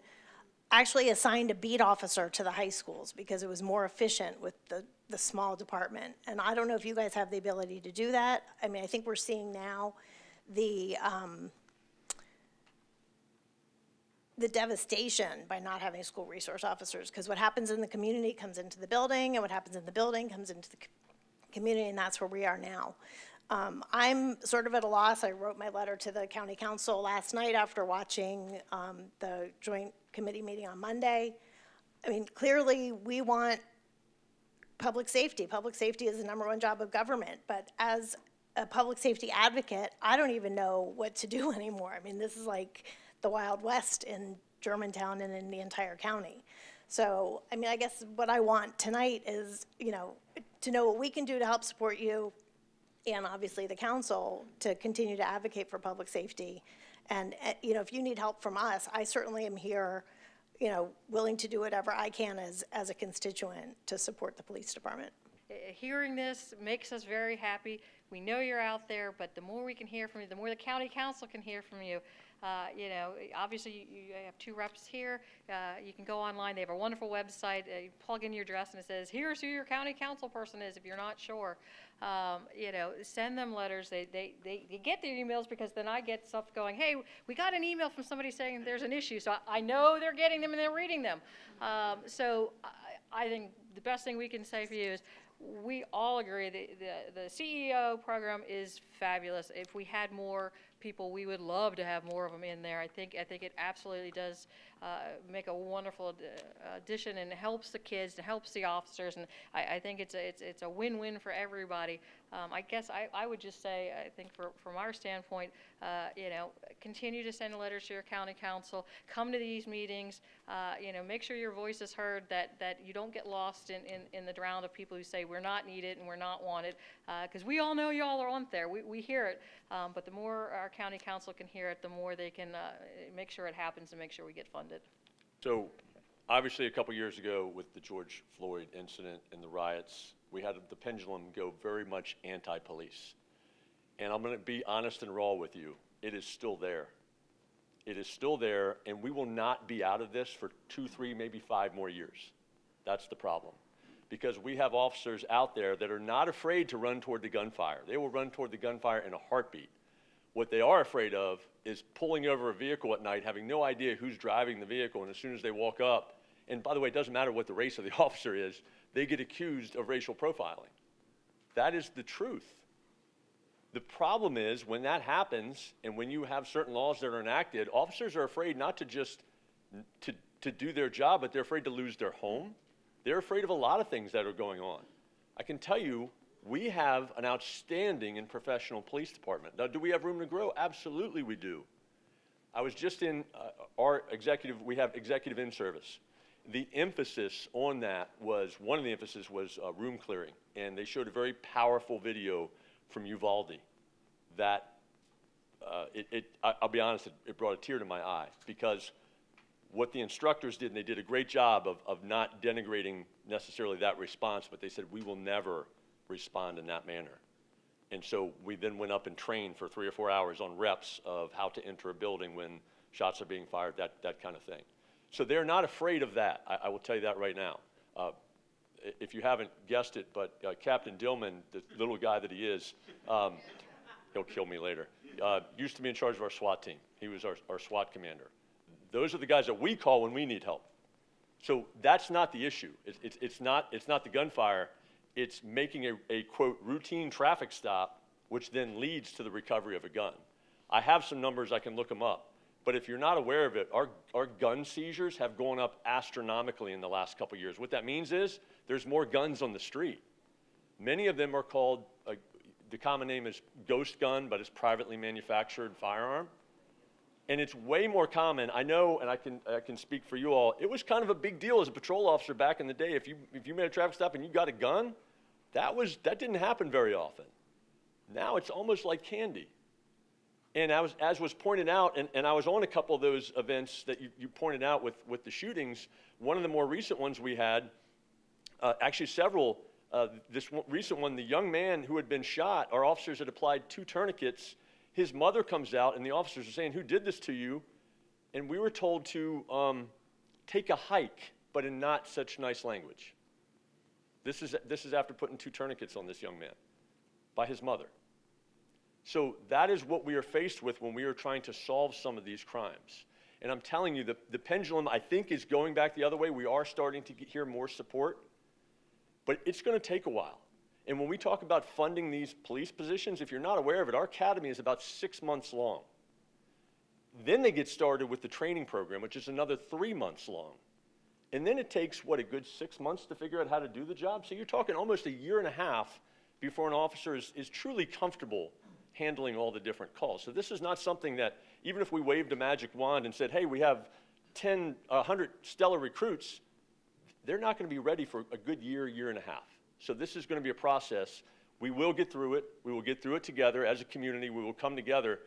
actually assigned a beat officer to the high schools because it was more efficient with the small department. And I don't know if you guys have the ability to do that. I mean, I think we're seeing now the devastation by not having school resource officers, because what happens in the community comes into the building, and what happens in the building comes into the community, and that's where we are now. I'm sort of at a loss. I wrote my letter to the county council last night after watching the joint committee meeting on Monday. I mean, clearly we want public safety. Public safety is the #1 job of government, but as a public safety advocate, I don't even know what to do anymore. I mean, this is like the Wild West in Germantown and in the entire county. So, I mean, I guess what I want tonight is, to know what we can do to help support you, and obviously the council, to continue to advocate for public safety. And, if you need help from us, I certainly am here, willing to do whatever I can as a constituent to support the police department. Hearing this makes us very happy. We know you're out there, but the more we can hear from you, the more the county council can hear from you. Obviously you have 2 reps here. You can go online. They have a wonderful website. You plug in your address and it says, here's who your county council person is if you're not sure. Send them letters. They get their emails, because then I get stuff going, hey, we got an email from somebody saying there's an issue. So I know they're getting them and they're reading them. So I think the best thing we can say for you is we all agree that the CEO program is fabulous. If we had more people, we would love to have more of them in there. I think it absolutely does make a wonderful addition and helps the kids, and helps the officers, and I think it's a win-win for everybody. I guess I would just say, I think from our standpoint, you know, continue to send letters to your county council, come to these meetings, you know, make sure your voice is heard, that you don't get lost in the drown of people who say we're not needed and we're not wanted, because we all know y'all are on there. We hear it, but the more our county council can hear it, the more they can make sure it happens and make sure we get funded. So obviously a couple years ago with the George Floyd incident and the riots, we had the pendulum go very much anti-police. And I'm going to be honest and raw with you. It is still there. It is still there, and we will not be out of this for 2, 3, maybe 5 more years. That's the problem. Because we have officers out there that are not afraid to run toward the gunfire. They will run toward the gunfire in a heartbeat. What they are afraid of is pulling over a vehicle at night, having no idea who's driving the vehicle, and as soon as they walk up, and by the way, it doesn't matter what the race of the officer is, they get accused of racial profiling. That is the truth. The problem is when that happens, and when you have certain laws that are enacted, officers are afraid not to just to do their job, but they're afraid to lose their home. They're afraid of a lot of things that are going on. I can tell you, we have an outstanding and professional police department. Now, do we have room to grow? Absolutely we do. I was just in we have executive in-service. The emphasis on that was, one of the emphasis was room clearing. And they showed a very powerful video from Uvalde that, I'll be honest, it brought a tear to my eye, because what the instructors did, and they did a great job of not denigrating necessarily that response, but they said, we will never respond in that manner. And so we then went up and trained for 3 or 4 hours on reps of how to enter a building when shots are being fired, that kind of thing. So they're not afraid of that. I will tell you that right now. If you haven't guessed it, but Captain Dillman, the little guy that he is, he'll kill me later, used to be in charge of our SWAT team. He was our SWAT commander. Those are the guys that we call when we need help. So that's not the issue. It's not the gunfire. It's making a quote, routine traffic stop, which then leads to the recovery of a gun. I have some numbers, I can look them up. But if you're not aware of it, our gun seizures have gone up astronomically in the last couple of years. What that means is there's more guns on the street. Many of them are called, the common name is ghost gun, but it's privately manufactured firearm. And it's way more common. I know, and I can speak for you all, it was kind of a big deal as a patrol officer back in the day. If you made a traffic stop and you got a gun, that didn't happen very often. Now it's almost like candy. And as was pointed out, and I was on a couple of those events that you pointed out with the shootings. One of the more recent ones we had, actually several, this recent one, the young man who had been shot, our officers had applied 2 tourniquets. His mother comes out, and the officers are saying, who did this to you? And we were told to take a hike, but in not such nice language. This is after putting 2 tourniquets on this young man by his mother. So that is what we are faced with when we are trying to solve some of these crimes. And I'm telling you, the pendulum, I think, is going back the other way. We are starting to hear more support, but it's going to take a while. And when we talk about funding these police positions, if you're not aware of it, our academy is about 6 months long. Then they get started with the training program, which is another 3 months long. And then it takes, a good 6 months to figure out how to do the job? So you're talking almost 1.5 years before an officer is truly comfortable handling all the different calls. So this is not something that, even if we waved a magic wand and said, hey, we have 100 stellar recruits, they're not going to be ready for a good year, 1.5 years. So this is going to be a process. We will get through it. We will get through it together as a community. We will come together.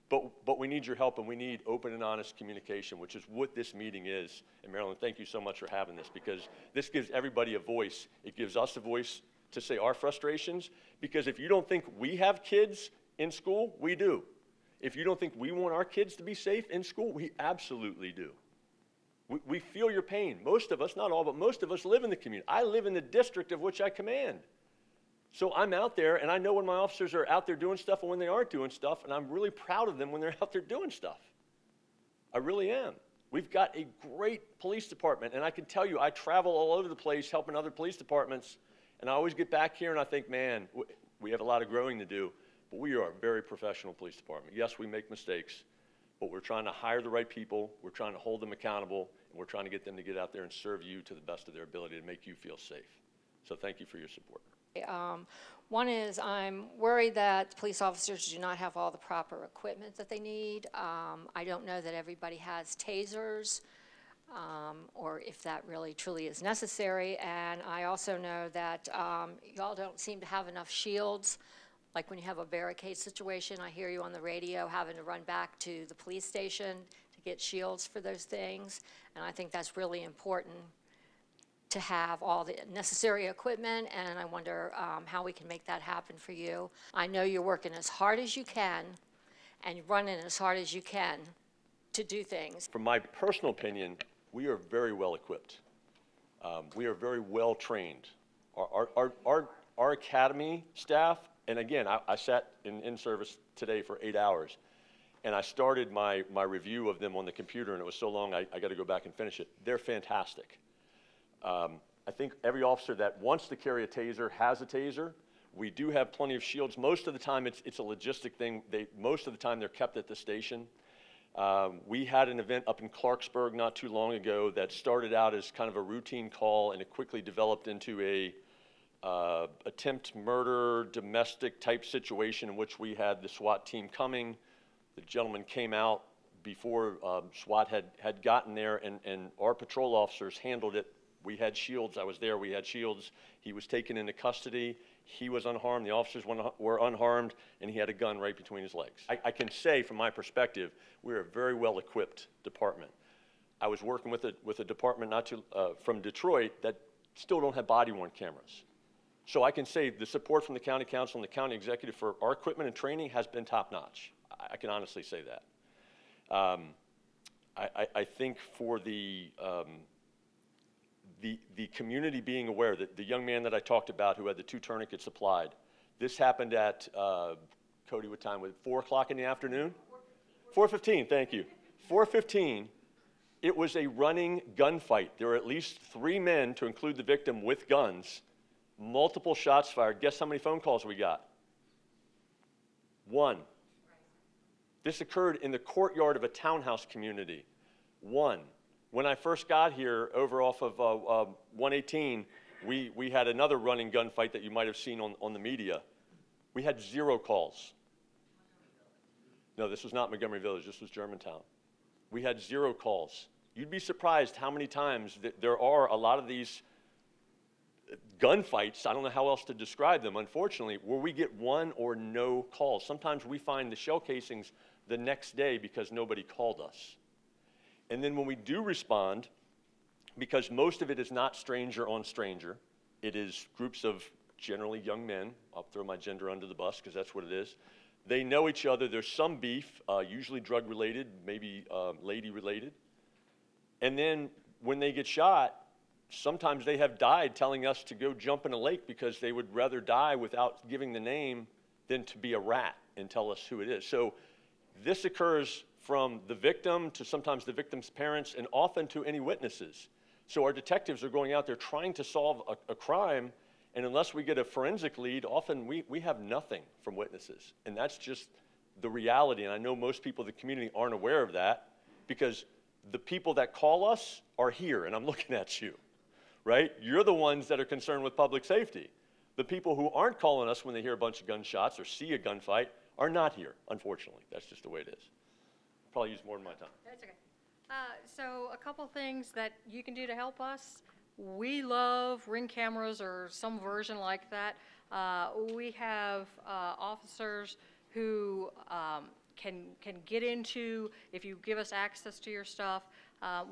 But we need your help, and we need open and honest communication, which is what this meeting is. And Marilyn, thank you so much for having this, because this gives everybody a voice. It gives us a voice to say our frustrations, because if you don't think we have kids in school, we do. If you don't think we want our kids to be safe in school, we absolutely do. We feel your pain. Most of us, not all, but most of us live in the community. I live in the district of which I command. So I'm out there, and I know when my officers are out there doing stuff and when they aren't doing stuff, and I'm really proud of them when they're out there doing stuff. I really am. We've got a great police department, and I can tell you, I travel all over the place helping other police departments, and I always get back here and I think, man, we have a lot of growing to do. but we are a very professional police department. Yes, we make mistakes, but we're trying to hire the right people, we're trying to hold them accountable, and we're trying to get them to get out there and serve you to the best of their ability to make you feel safe. So thank you for your support. One is I'm worried that police officers do not have all the proper equipment that they need. I don't know that everybody has tasers, or if that really truly is necessary. And I also know that y'all don't seem to have enough shields. Like when you have a barricade situation, I hear you on the radio having to run back to the police station to get shields for those things. And I think that's really important to have all the necessary equipment, and I wonder how we can make that happen for you. I know you're working as hard as you can and running as hard as you can to do things. From my personal opinion, we are very well equipped. We are very well trained. Our academy staff, and again, I sat in service today for 8 hours, and I started my review of them on the computer, and it was so long I got to go back and finish it. They're fantastic. I think every officer that wants to carry a taser has a taser. We do have plenty of shields. Most of the time, it's a logistic thing. Most of the time, they're kept at the station. We had an event up in Clarksburg not too long ago that started out as kind of a routine call, and it quickly developed into a attempt murder, domestic type situation in which we had the SWAT team coming. The gentleman came out before SWAT had gotten there, and our patrol officers handled it. We had shields. I was there. We had shields. He was taken into custody. He was unharmed. The officers were unharmed, and he had a gun right between his legs. I can say, from my perspective, we're a very well-equipped department. I was working with a department from Detroit that still don't have body-worn cameras. So I can say the support from the county council and the county executive for our equipment and training has been top-notch. I can honestly say that. I think for the community being aware that the young man that I talked about who had the 2 tourniquets applied, this happened at, Cody, what time was it, 4 o'clock in the afternoon? 4:15, thank you. 4:15, it was a running gunfight. There were at least 3 men, to include the victim, with guns, multiple shots fired. Guess how many phone calls we got? 1. This occurred in the courtyard of a townhouse community. 1. When I first got here over off of 118, we had another running gunfight that you might have seen on the media. We had 0 calls. No, this was not Montgomery Village. This was Germantown. We had 0 calls. You'd be surprised how many times that there are a lot of these gunfights, I don't know how else to describe them, unfortunately, where we get 1 or no calls. Sometimes we find the shell casings the next day because nobody called us. And then when we do respond, because most of it is not stranger on stranger, it is groups of generally young men. I'll throw my gender under the bus because that's what it is. They know each other. There's some beef, usually drug-related, maybe lady-related. And then when they get shot, sometimes they have died telling us to go jump in a lake because they would rather die without giving the name than to be a rat and tell us who it is. So this occurs from the victim to sometimes the victim's parents and often to any witnesses. So our detectives are going out there trying to solve a crime, and unless we get a forensic lead, often we have nothing from witnesses. And that's just the reality, and I know most people in the community aren't aware of that because the people that call us are here, and I'm looking at you, right? You're the ones that are concerned with public safety. The people who aren't calling us when they hear a bunch of gunshots or see a gunfight are not here, unfortunately. That's just the way it is. Probably use more than my time. That's okay. So a couple things that you can do to help us. We love Ring cameras or some version like that. We have officers who can get into, if you give us access to your stuff.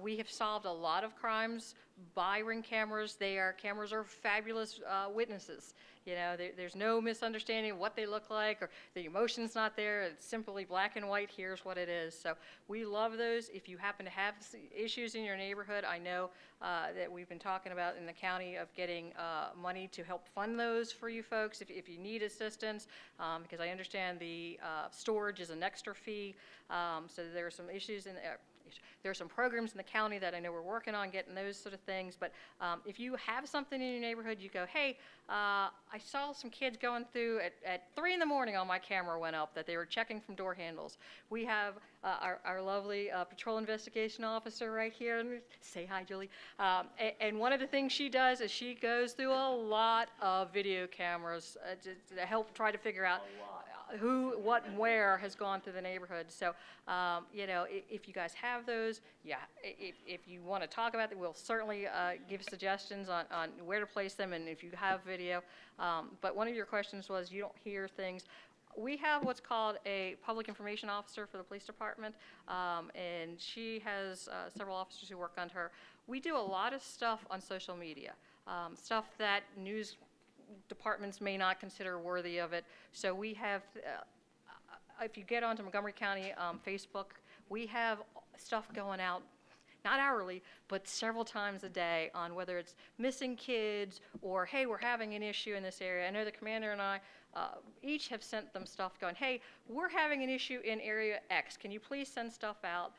We have solved a lot of crimes by Ring cameras. Cameras are fabulous witnesses. You know, there's no misunderstanding of what they look like or the emotion's not there. It's simply black and white. Here's what it is. So we love those. If you happen to have issues in your neighborhood, I know that we've been talking about in the county of getting money to help fund those for you folks if you need assistance, because I understand the storage is an extra fee. So there are some issues in there are some programs in the county that I know we're working on getting those sort of things. But if you have something in your neighborhood, you go, hey, I I saw some kids going through at 3 in the morning on my camera went up that they were checking from door handles. We have our lovely patrol investigation officer right here. Say hi, Julie. And one of the things she does is she goes through a lot of video cameras to help try to figure out who, what, and where has gone through the neighborhood. So, you know, if you guys have those, yeah, if you want to talk about them, we'll certainly give suggestions on where to place them and if you have video. But one of your questions was you don't hear things. We have what's called a public information officer for the police department, and she has several officers who work under her. We do a lot of stuff on social media, stuff that news departments may not consider worthy of it. So we have, if you get onto Montgomery County Facebook, we have stuff going out, not hourly, but several times a day on whether it's missing kids or, hey, we're having an issue in this area. I know the commander and I each have sent them stuff going, hey, we're having an issue in area X. Can you please send stuff out?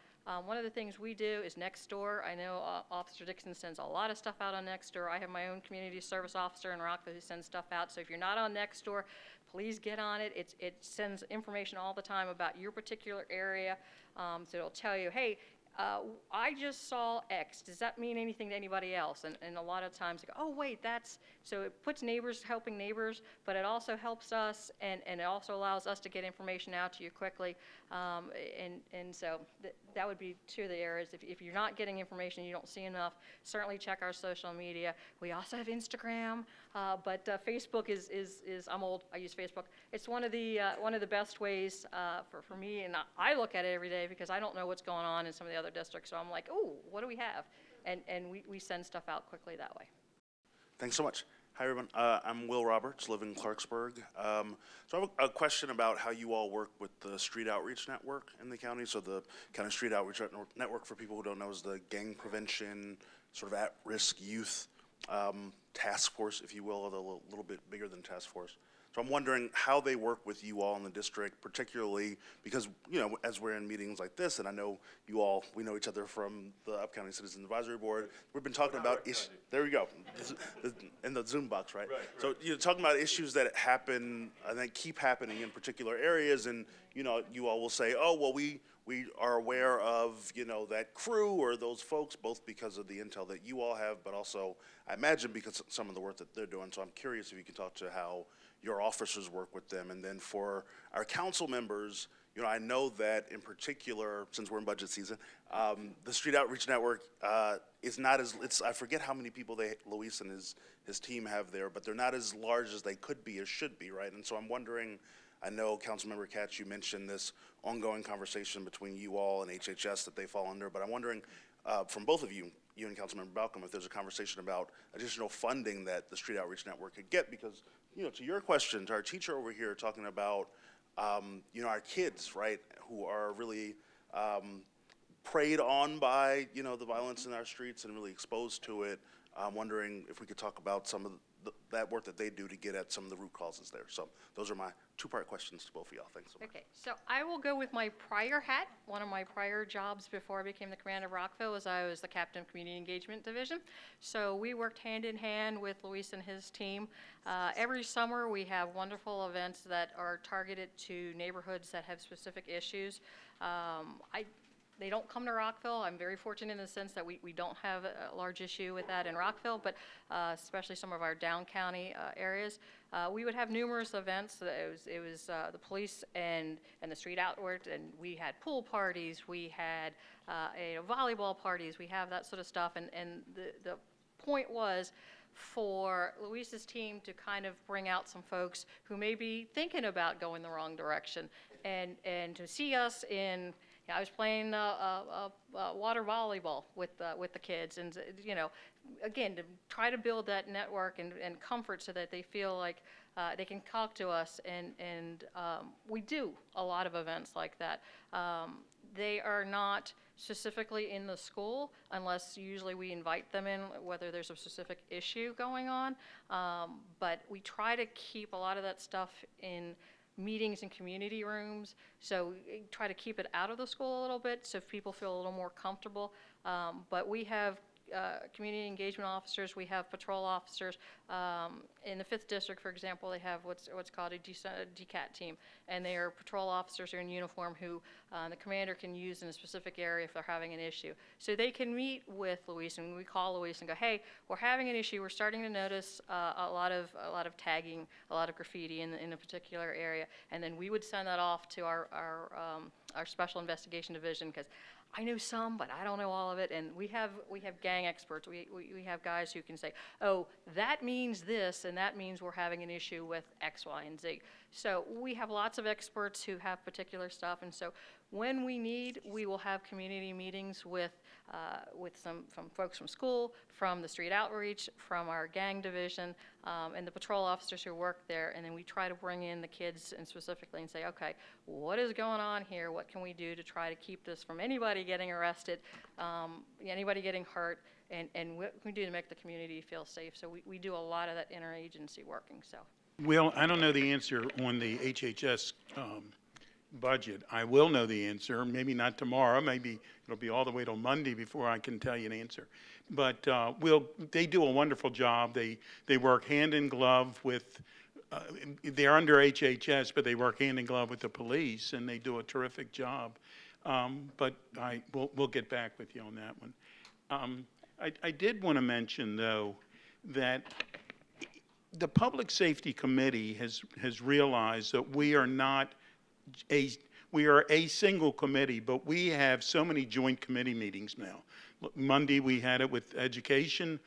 One of the things we do is Nextdoor. I know Officer Dixon sends a lot of stuff out on Nextdoor. I have my own community service officer in Rockville who sends stuff out. So if you're not on Nextdoor, please get on it. It sends information all the time about your particular area. So it'll tell you, hey, I just saw X. Does that mean anything to anybody else? And a lot of times, they go, oh, wait, that's, so it puts neighbors helping neighbors, but it also helps us, and it also allows us to get information out to you quickly. And so that would be two of the areas. If you're not getting information, you don't see enough, certainly check our social media. We also have Instagram, but Facebook is I'm old, I use Facebook. It's one of the best ways for me, and I look at it every day because I don't know what's going on in some of the other districts, so I'm like, oh, what do we have? And we send stuff out quickly that way. Thanks so much. Hi, everyone. I'm Will Roberts, live in Clarksburg. So I have a question about how you all work with the Street Outreach Network in the county. So the County Street Outreach Network, for people who don't know, is the gang prevention, sort of at-risk youth task force, if you will, although a little bit bigger than task force. So I'm wondering how they work with you all in the district, particularly because, you know, as we're in meetings like this, and I know you all, we know each other from the Upcounty Citizens Advisory Board, we've been talking about issues, there we go, in the Zoom box, right? So you're talking about issues that happen, and that keep happening in particular areas, and, you know, you all will say, oh, well, we are aware of, you know, that crew or those folks, both because of the intel that you all have, but also, I imagine, because of some of the work that they're doing. So I'm curious if you can talk to how your officers work with them. And then for our council members, you know, I know that in particular, since we're in budget season, the Street Outreach Network is not as, I forget how many people Luis and his team have there, but they're not as large as they could be or should be, right? And so I'm wondering, I know Councilmember Katz, you mentioned this ongoing conversation between you all and HHS that they fall under, but I'm wondering from both of you and Councilmember Balcombe, if there's a conversation about additional funding that the Street Outreach Network could get, because, you know, to your question, to our teacher over here talking about, you know, our kids, right, who are really preyed on by, you know, the violence in our streets and really exposed to it. I'm wondering if we could talk about some of that work that they do to get at some of the root causes there. So those are my two-part questions to both of y'all. Thanks so much. Okay, so I will go with my prior hat. One of my prior jobs before I became the commander of Rockville was I was the captain of Community Engagement Division. So we worked hand in hand with Luis and his team. Every summer we have wonderful events that are targeted to neighborhoods that have specific issues. They don't come to Rockville. I'm very fortunate in the sense that we don't have a large issue with that in Rockville, but especially some of our down county areas. We would have numerous events. It was the police and the street outward, and we had pool parties, we had volleyball parties, we have that sort of stuff, and the point was for Luis's team to kind of bring out some folks who may be thinking about going the wrong direction, and to see us in. Yeah, I was playing water volleyball with the kids, and you know, again, to try to build that network and comfort so that they feel like they can talk to us, and we do a lot of events like that. They are not specifically in the school unless usually we invite them in, whether there's a specific issue going on, but we try to keep a lot of that stuff in meetings in community rooms, so try to keep it out of the school a little bit so people feel a little more comfortable. But we have community engagement officers, we have patrol officers. In the 5th district, for example, they have what's called a DCAT team, and they are patrol officers who are in uniform who the commander can use in a specific area if they're having an issue. So they can meet with Luis, and we call Luis and go, hey, we're having an issue. We're starting to notice a lot of tagging, a lot of graffiti in a particular area, and then we would send that off to our special investigation division, because I know some, but I don't know all of it, and we have gang experts. We have guys who can say, oh, that means this, and that means we're having an issue with X, Y, and Z. So we have lots of experts who have particular stuff, and so when we need, we will have community meetings with some folks from school, from the street outreach, from our gang division, and the patrol officers who work there, and then we try to bring in the kids and specifically and say, okay, what is going on here? What can we do to try to keep this from anybody getting arrested, anybody getting hurt, and what can we do to make the community feel safe? So we do a lot of that interagency working. So. Well, I don't know the answer on the HHS budget. I will know the answer, maybe not tomorrow, maybe it'll be all the way till Monday before I can tell you an answer. But they do a wonderful job. They work hand in glove with, they're under HHS, but they work hand in glove with the police, and they do a terrific job. But we'll get back with you on that one. I did want to mention, though, that the Public Safety Committee has realized that we are not we are a single committee, but we have so many joint committee meetings now. Monday we had it with education.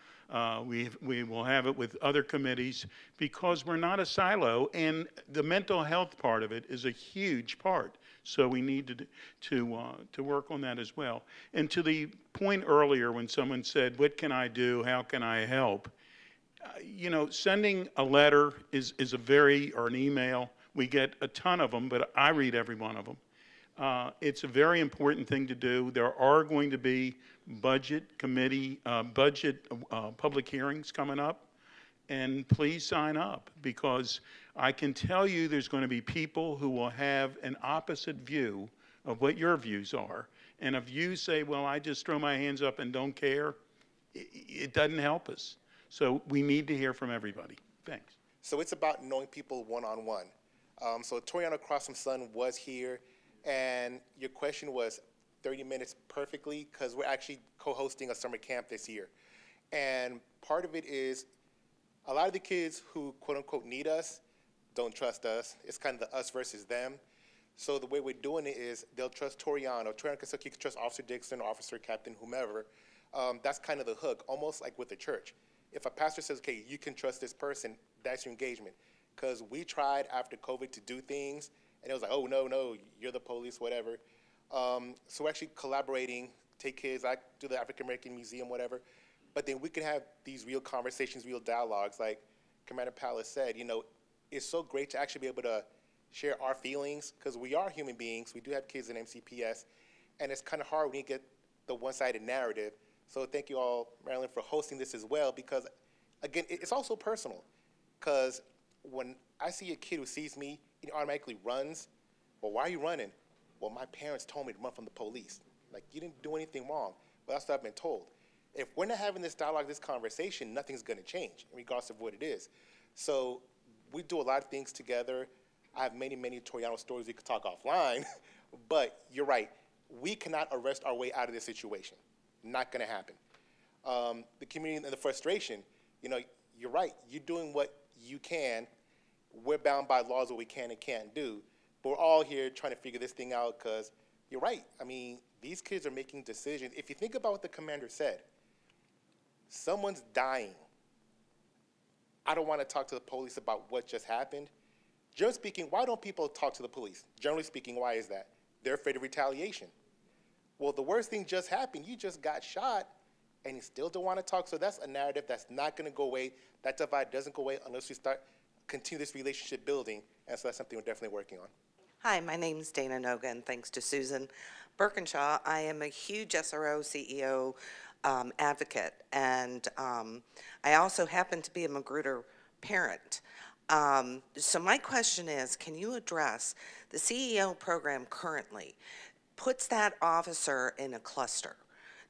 We will have it with other committees because we're not a silo, and the mental health part of it is a huge part. So we need to work on that as well. And to the point earlier when someone said, "What can I do? How can I help?" You know, sending a letter is or an email. We get a ton of them, but I read every one of them. It's a very important thing to do. There are going to be budget public hearings coming up, and please sign up, because I can tell you there's going to be people who will have an opposite view of what your views are. And if you say, well, I just throw my hands up and don't care, it doesn't help us. So we need to hear from everybody. Thanks. So it's about knowing people one-on-one. So Toriano Cross from Sun was here, and your question was 30 minutes perfectly, because we're actually co-hosting a summer camp this year. And part of it is a lot of the kids who quote-unquote need us don't trust us. It's kind of the us versus them. So the way we're doing it is they'll trust Toriano. Toriano can trust Officer Dixon, Officer Captain, whomever. That's kind of the hook, almost like with the church. If a pastor says, okay, you can trust this person, that's your engagement. Because we tried after COVID to do things, and it was like, oh, no, you're the police, whatever. So we're actually collaborating, take kids, I do the African American Museum, whatever. But then we can have these real conversations, real dialogues. Like Commander Pallas said, you know, it's so great to actually be able to share our feelings, because we are human beings. We do have kids in MCPS, and it's kind of hard when you get the one-sided narrative. So thank you all, Marilyn, for hosting this as well, because, again, it's also personal. Because when I see a kid who sees me, he automatically runs. Well, why are you running? Well, my parents told me to run from the police. Like, you didn't do anything wrong. Well, that's what I've been told. If we're not having this dialogue, this conversation, nothing's going to change, regardless of what it is. So we do a lot of things together. I have many, many Toriano stories we could talk offline. But you're right. We cannot arrest our way out of this situation. Not going to happen. The community and the frustration, you know, you're right. You're doing what you can. We're bound by laws what we can and can't do. But we're all here trying to figure this thing out, because you're right. I mean, these kids are making decisions. If you think about what the commander said, someone's dying. I don't want to talk to the police about what just happened. Generally speaking, why don't people talk to the police? Generally speaking, why is that? They're afraid of retaliation. Well, the worst thing just happened. You just got shot, and you still don't want to talk. So that's a narrative that's not going to go away. That divide doesn't go away unless we continue this relationship building. And so that's something we're definitely working on. Hi, my name is Dana Noga, and thanks to Susan Birkinshaw, I am a huge SRO CEO advocate, and I also happen to be a Magruder parent. So my question is, can you address the CEO program currently puts that officer in a cluster?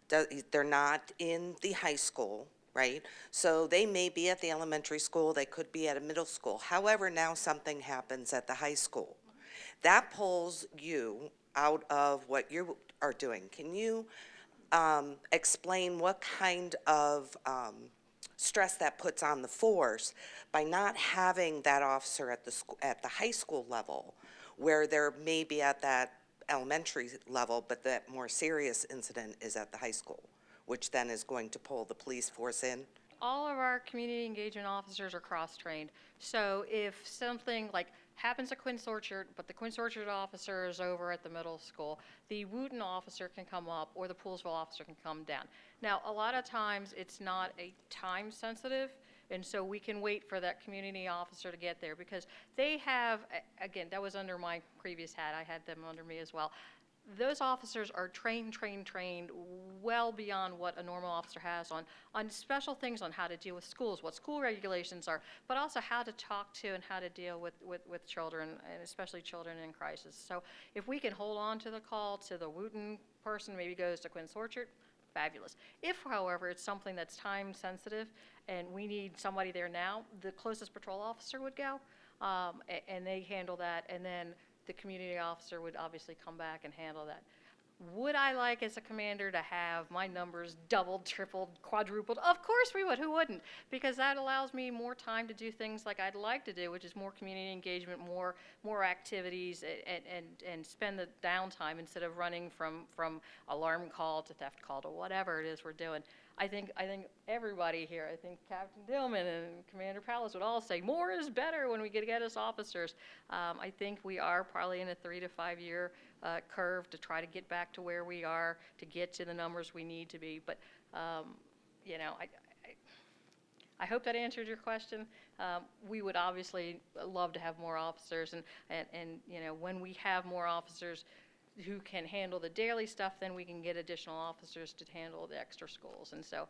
They're not in the high school, right? So they may be at the elementary school, they could be at a middle school. However, now something happens at the high school. That pulls you out of what you are doing. Can you explain what kind of stress that puts on the force by not having that officer at the high school level, where they're maybe at that elementary level, but that more serious incident is at the high school, which then is going to pull the police force in? All of our community engagement officers are cross-trained. So if something like happens at Quince Orchard, but the Quince Orchard officer is over at the middle school, the Wooten officer can come up or the Poolesville officer can come down. Now, a lot of times it's not a time sensitive, and so we can wait for that community officer to get there because they have, again, that was under my previous hat, I had them under me as well. Those officers are trained well beyond what a normal officer has on special things on how to deal with schools, what school regulations are, but also how to talk to and how to deal with children, and especially children in crisis. So if we can hold on to the call to the Wooten person, maybe goes to Quince Orchard, fabulous. If, however, it's something that's time sensitive and we need somebody there now, the closest patrol officer would go, and they handle that, and then the community officer would obviously come back and handle that. Would I like, as a commander, to have my numbers doubled, tripled, quadrupled? Of course we would. Who wouldn't? Because that allows me more time to do things like I'd like to do, which is more community engagement, more activities, and spend the downtime instead of running from alarm call to theft call to whatever it is we're doing. I think everybody here, I think Captain Dillman and Commander Palace would all say more is better when we get us officers. I think we are probably in a 3 to 5 year curve to try to get back to where we are, to get to the numbers we need to be. But, you know, I hope that answered your question. We would obviously love to have more officers, and you know, when we have more officers who can handle the daily stuff, then we can get additional officers to handle the extra schools. And so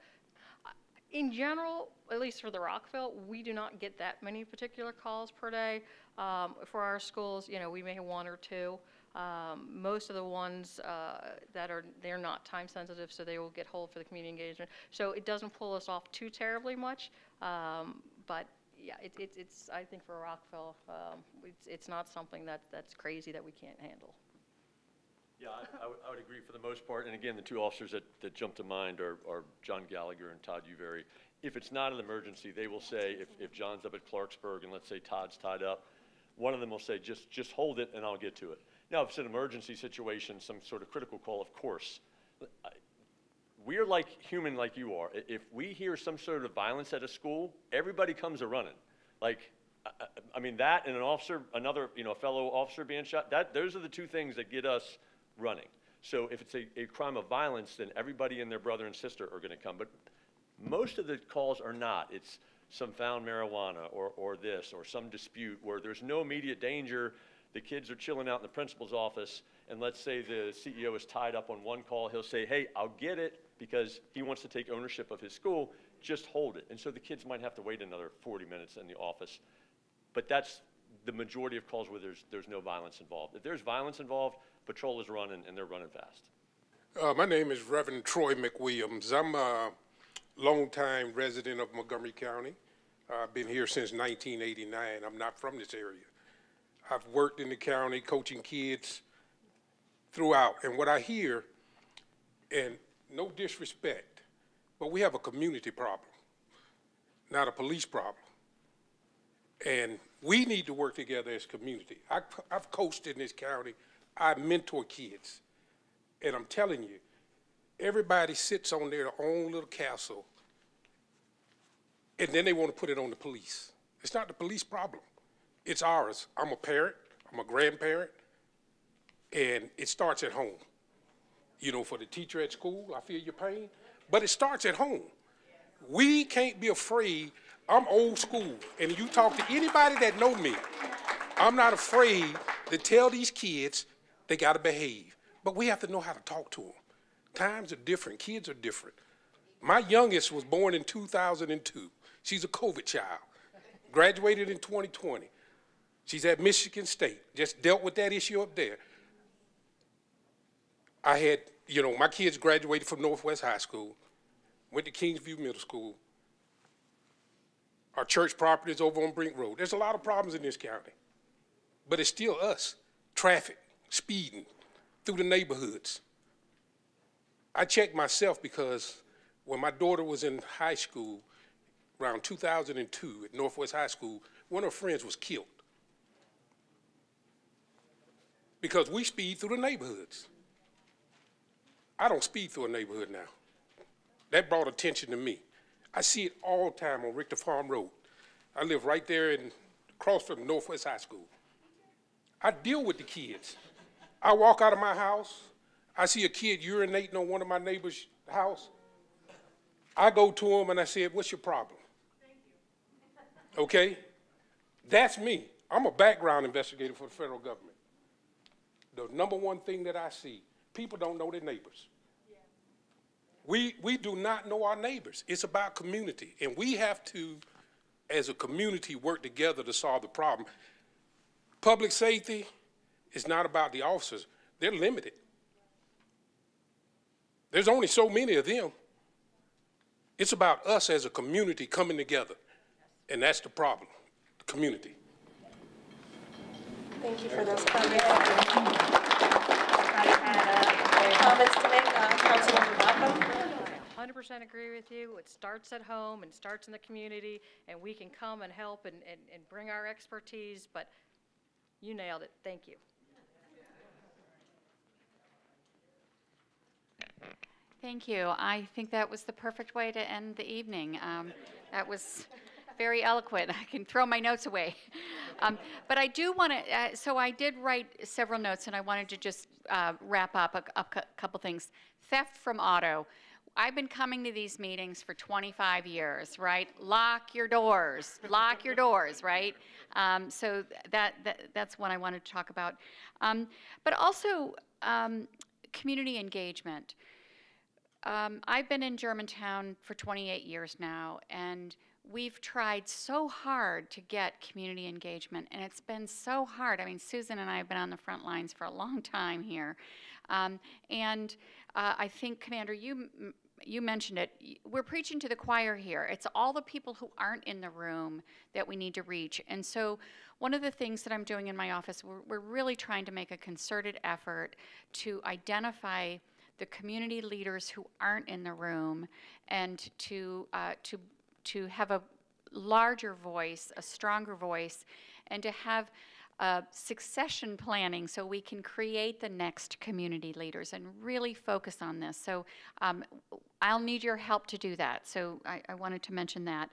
in general, at least for the Rockville, we do not get that many particular calls per day. For our schools, you know, we may have 1 or 2. Most of the ones they're not time sensitive, so they will get hold for the community engagement. So it doesn't pull us off too terribly much, but yeah, it's I think for Rockville, it's not something that's crazy that we can't handle. Yeah, I would agree for the most part. And again, the 2 officers that jump to mind are John Gallagher and Todd Uvery. If it's not an emergency, they will say, if John's up at Clarksburg and let's say Todd's tied up, one of them will say, just hold it and I'll get to it. Now, if it's an emergency situation, some sort of critical call, of course. We're like human like you are. If we hear some sort of violence at a school, everybody comes a-running. Like, I mean, that and an officer, another, you know, a fellow officer being shot, those are the 2 things that get us running. So if it's a crime of violence, then everybody and their brother and sister are going to come. But most of the calls are not. It's some found marijuana or this or some dispute where there's no immediate danger. The kids are chilling out in the principal's office, and let's say the CEO is tied up on one call. He'll say, hey, I'll get it because he wants to take ownership of his school. Just hold it. And so the kids might have to wait another 40 minutes in the office. But that's the majority of calls where there's no violence involved. If there's violence involved, patrol is running, and they're running fast. My name is Reverend Troy McWilliams. I'm a longtime resident of Montgomery County. I've been here since 1989. I'm not from this area. I've worked in the county coaching kids throughout. And what I hear, and no disrespect, but we have a community problem, not a police problem. And we need to work together as a community. I've coached in this county. I mentor kids. And I'm telling you, everybody sits on their own little castle, and then they want to put it on the police. It's not the police problem. It's ours. I'm a parent. I'm a grandparent. And it starts at home. You know, for the teacher at school, I feel your pain. But it starts at home. We can't be afraid. I'm old school. And you talk to anybody that know me, I'm not afraid to tell these kids they got to behave. But we have to know how to talk to them. Times are different. Kids are different. My youngest was born in 2002. She's a COVID child. Graduated in 2020. She's at Michigan State. Just dealt with that issue up there. I had You know, my kids graduated from Northwest High School, went to Kingsview Middle School. Our church property is over on Brink Road. There's a lot of problems in this county, but it's still us. Traffic, speeding through the neighborhoods. I checked myself because when my daughter was in high school, around 2002 at Northwest High School, one of her friends was killed because we speed through the neighborhoods. I don't speed through a neighborhood now. That brought attention to me. I see it all the time on Richter Farm Road. I live right there across from Northwest High School. I deal with the kids. I walk out of my house, I see a kid urinating on one of my neighbor's house. I go to him and I said, "What's your problem?" Okay? That's me. I'm a background investigator for the federal government. The number one thing that I see, people don't know their neighbors. We do not know our neighbors. It's about community, and we have to, as a community, work together to solve the problem. Public safety is not about the officers. They're limited. There's only so many of them. It's about us as a community coming together, and that's the problem, the community. Thank you for those comments. Comments to make, Councilmember Balcombe? 100% agree with you. It starts at home and starts in the community, and we can come and help and bring our expertise, but you nailed it. Thank you. Thank you. I think that was the perfect way to end the evening. That was very eloquent. I can throw my notes away. But I do want to, so I did write several notes, and I wanted to just wrap up a couple things. Theft from auto. I've been coming to these meetings for 25 years, right? Lock your doors, right? So that's what I wanted to talk about. But also community engagement. I've been in Germantown for 28 years now, and we've tried so hard to get community engagement, and it's been so hard. I mean, Susan and I have been on the front lines for a long time here. I think, Commander, you mentioned it. We're preaching to the choir here. It's all the people who aren't in the room that we need to reach. And so one of the things that I'm doing in my office, we're really trying to make a concerted effort to identify the community leaders who aren't in the room and to have a larger voice, a stronger voice, and to have succession planning so we can create the next community leaders and really focus on this. So I'll need your help to do that. So I wanted to mention that.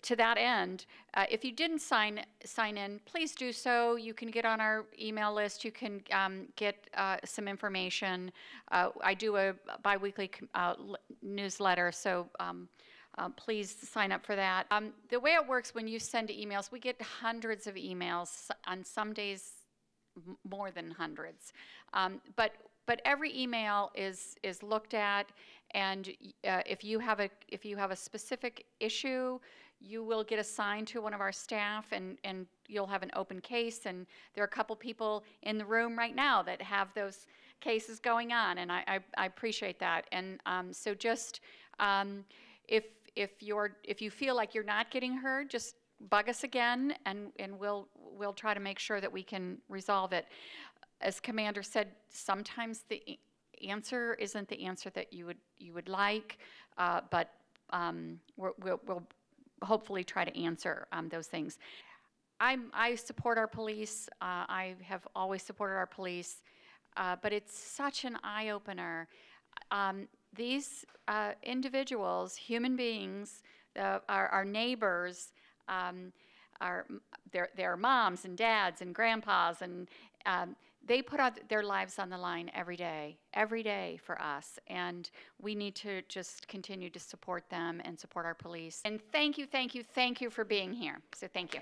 To that end, if you didn't sign in, please do so. You can get on our email list. You can get some information. I do a biweekly newsletter, so please sign up for that. The way it works when you send emails, we get hundreds of emails, on some days more than hundreds. But every email is looked at, and if you have a specific issue, you will get assigned to one of our staff, and you'll have an open case. And there are a couple people in the room right now that have those cases going on, and I appreciate that. And so just if you feel like you're not getting heard, just bug us again, and we'll try to make sure that we can resolve it. As Commander said, sometimes the answer isn't the answer that you would like, but we'll hopefully try to answer those things. I support our police. I have always supported our police, but it's such an eye-opener. These individuals, human beings, our neighbors, their moms and dads and grandpas, and they put out their lives on the line every day for us, and we need to just continue to support them and support our police. And thank you for being here. So thank you.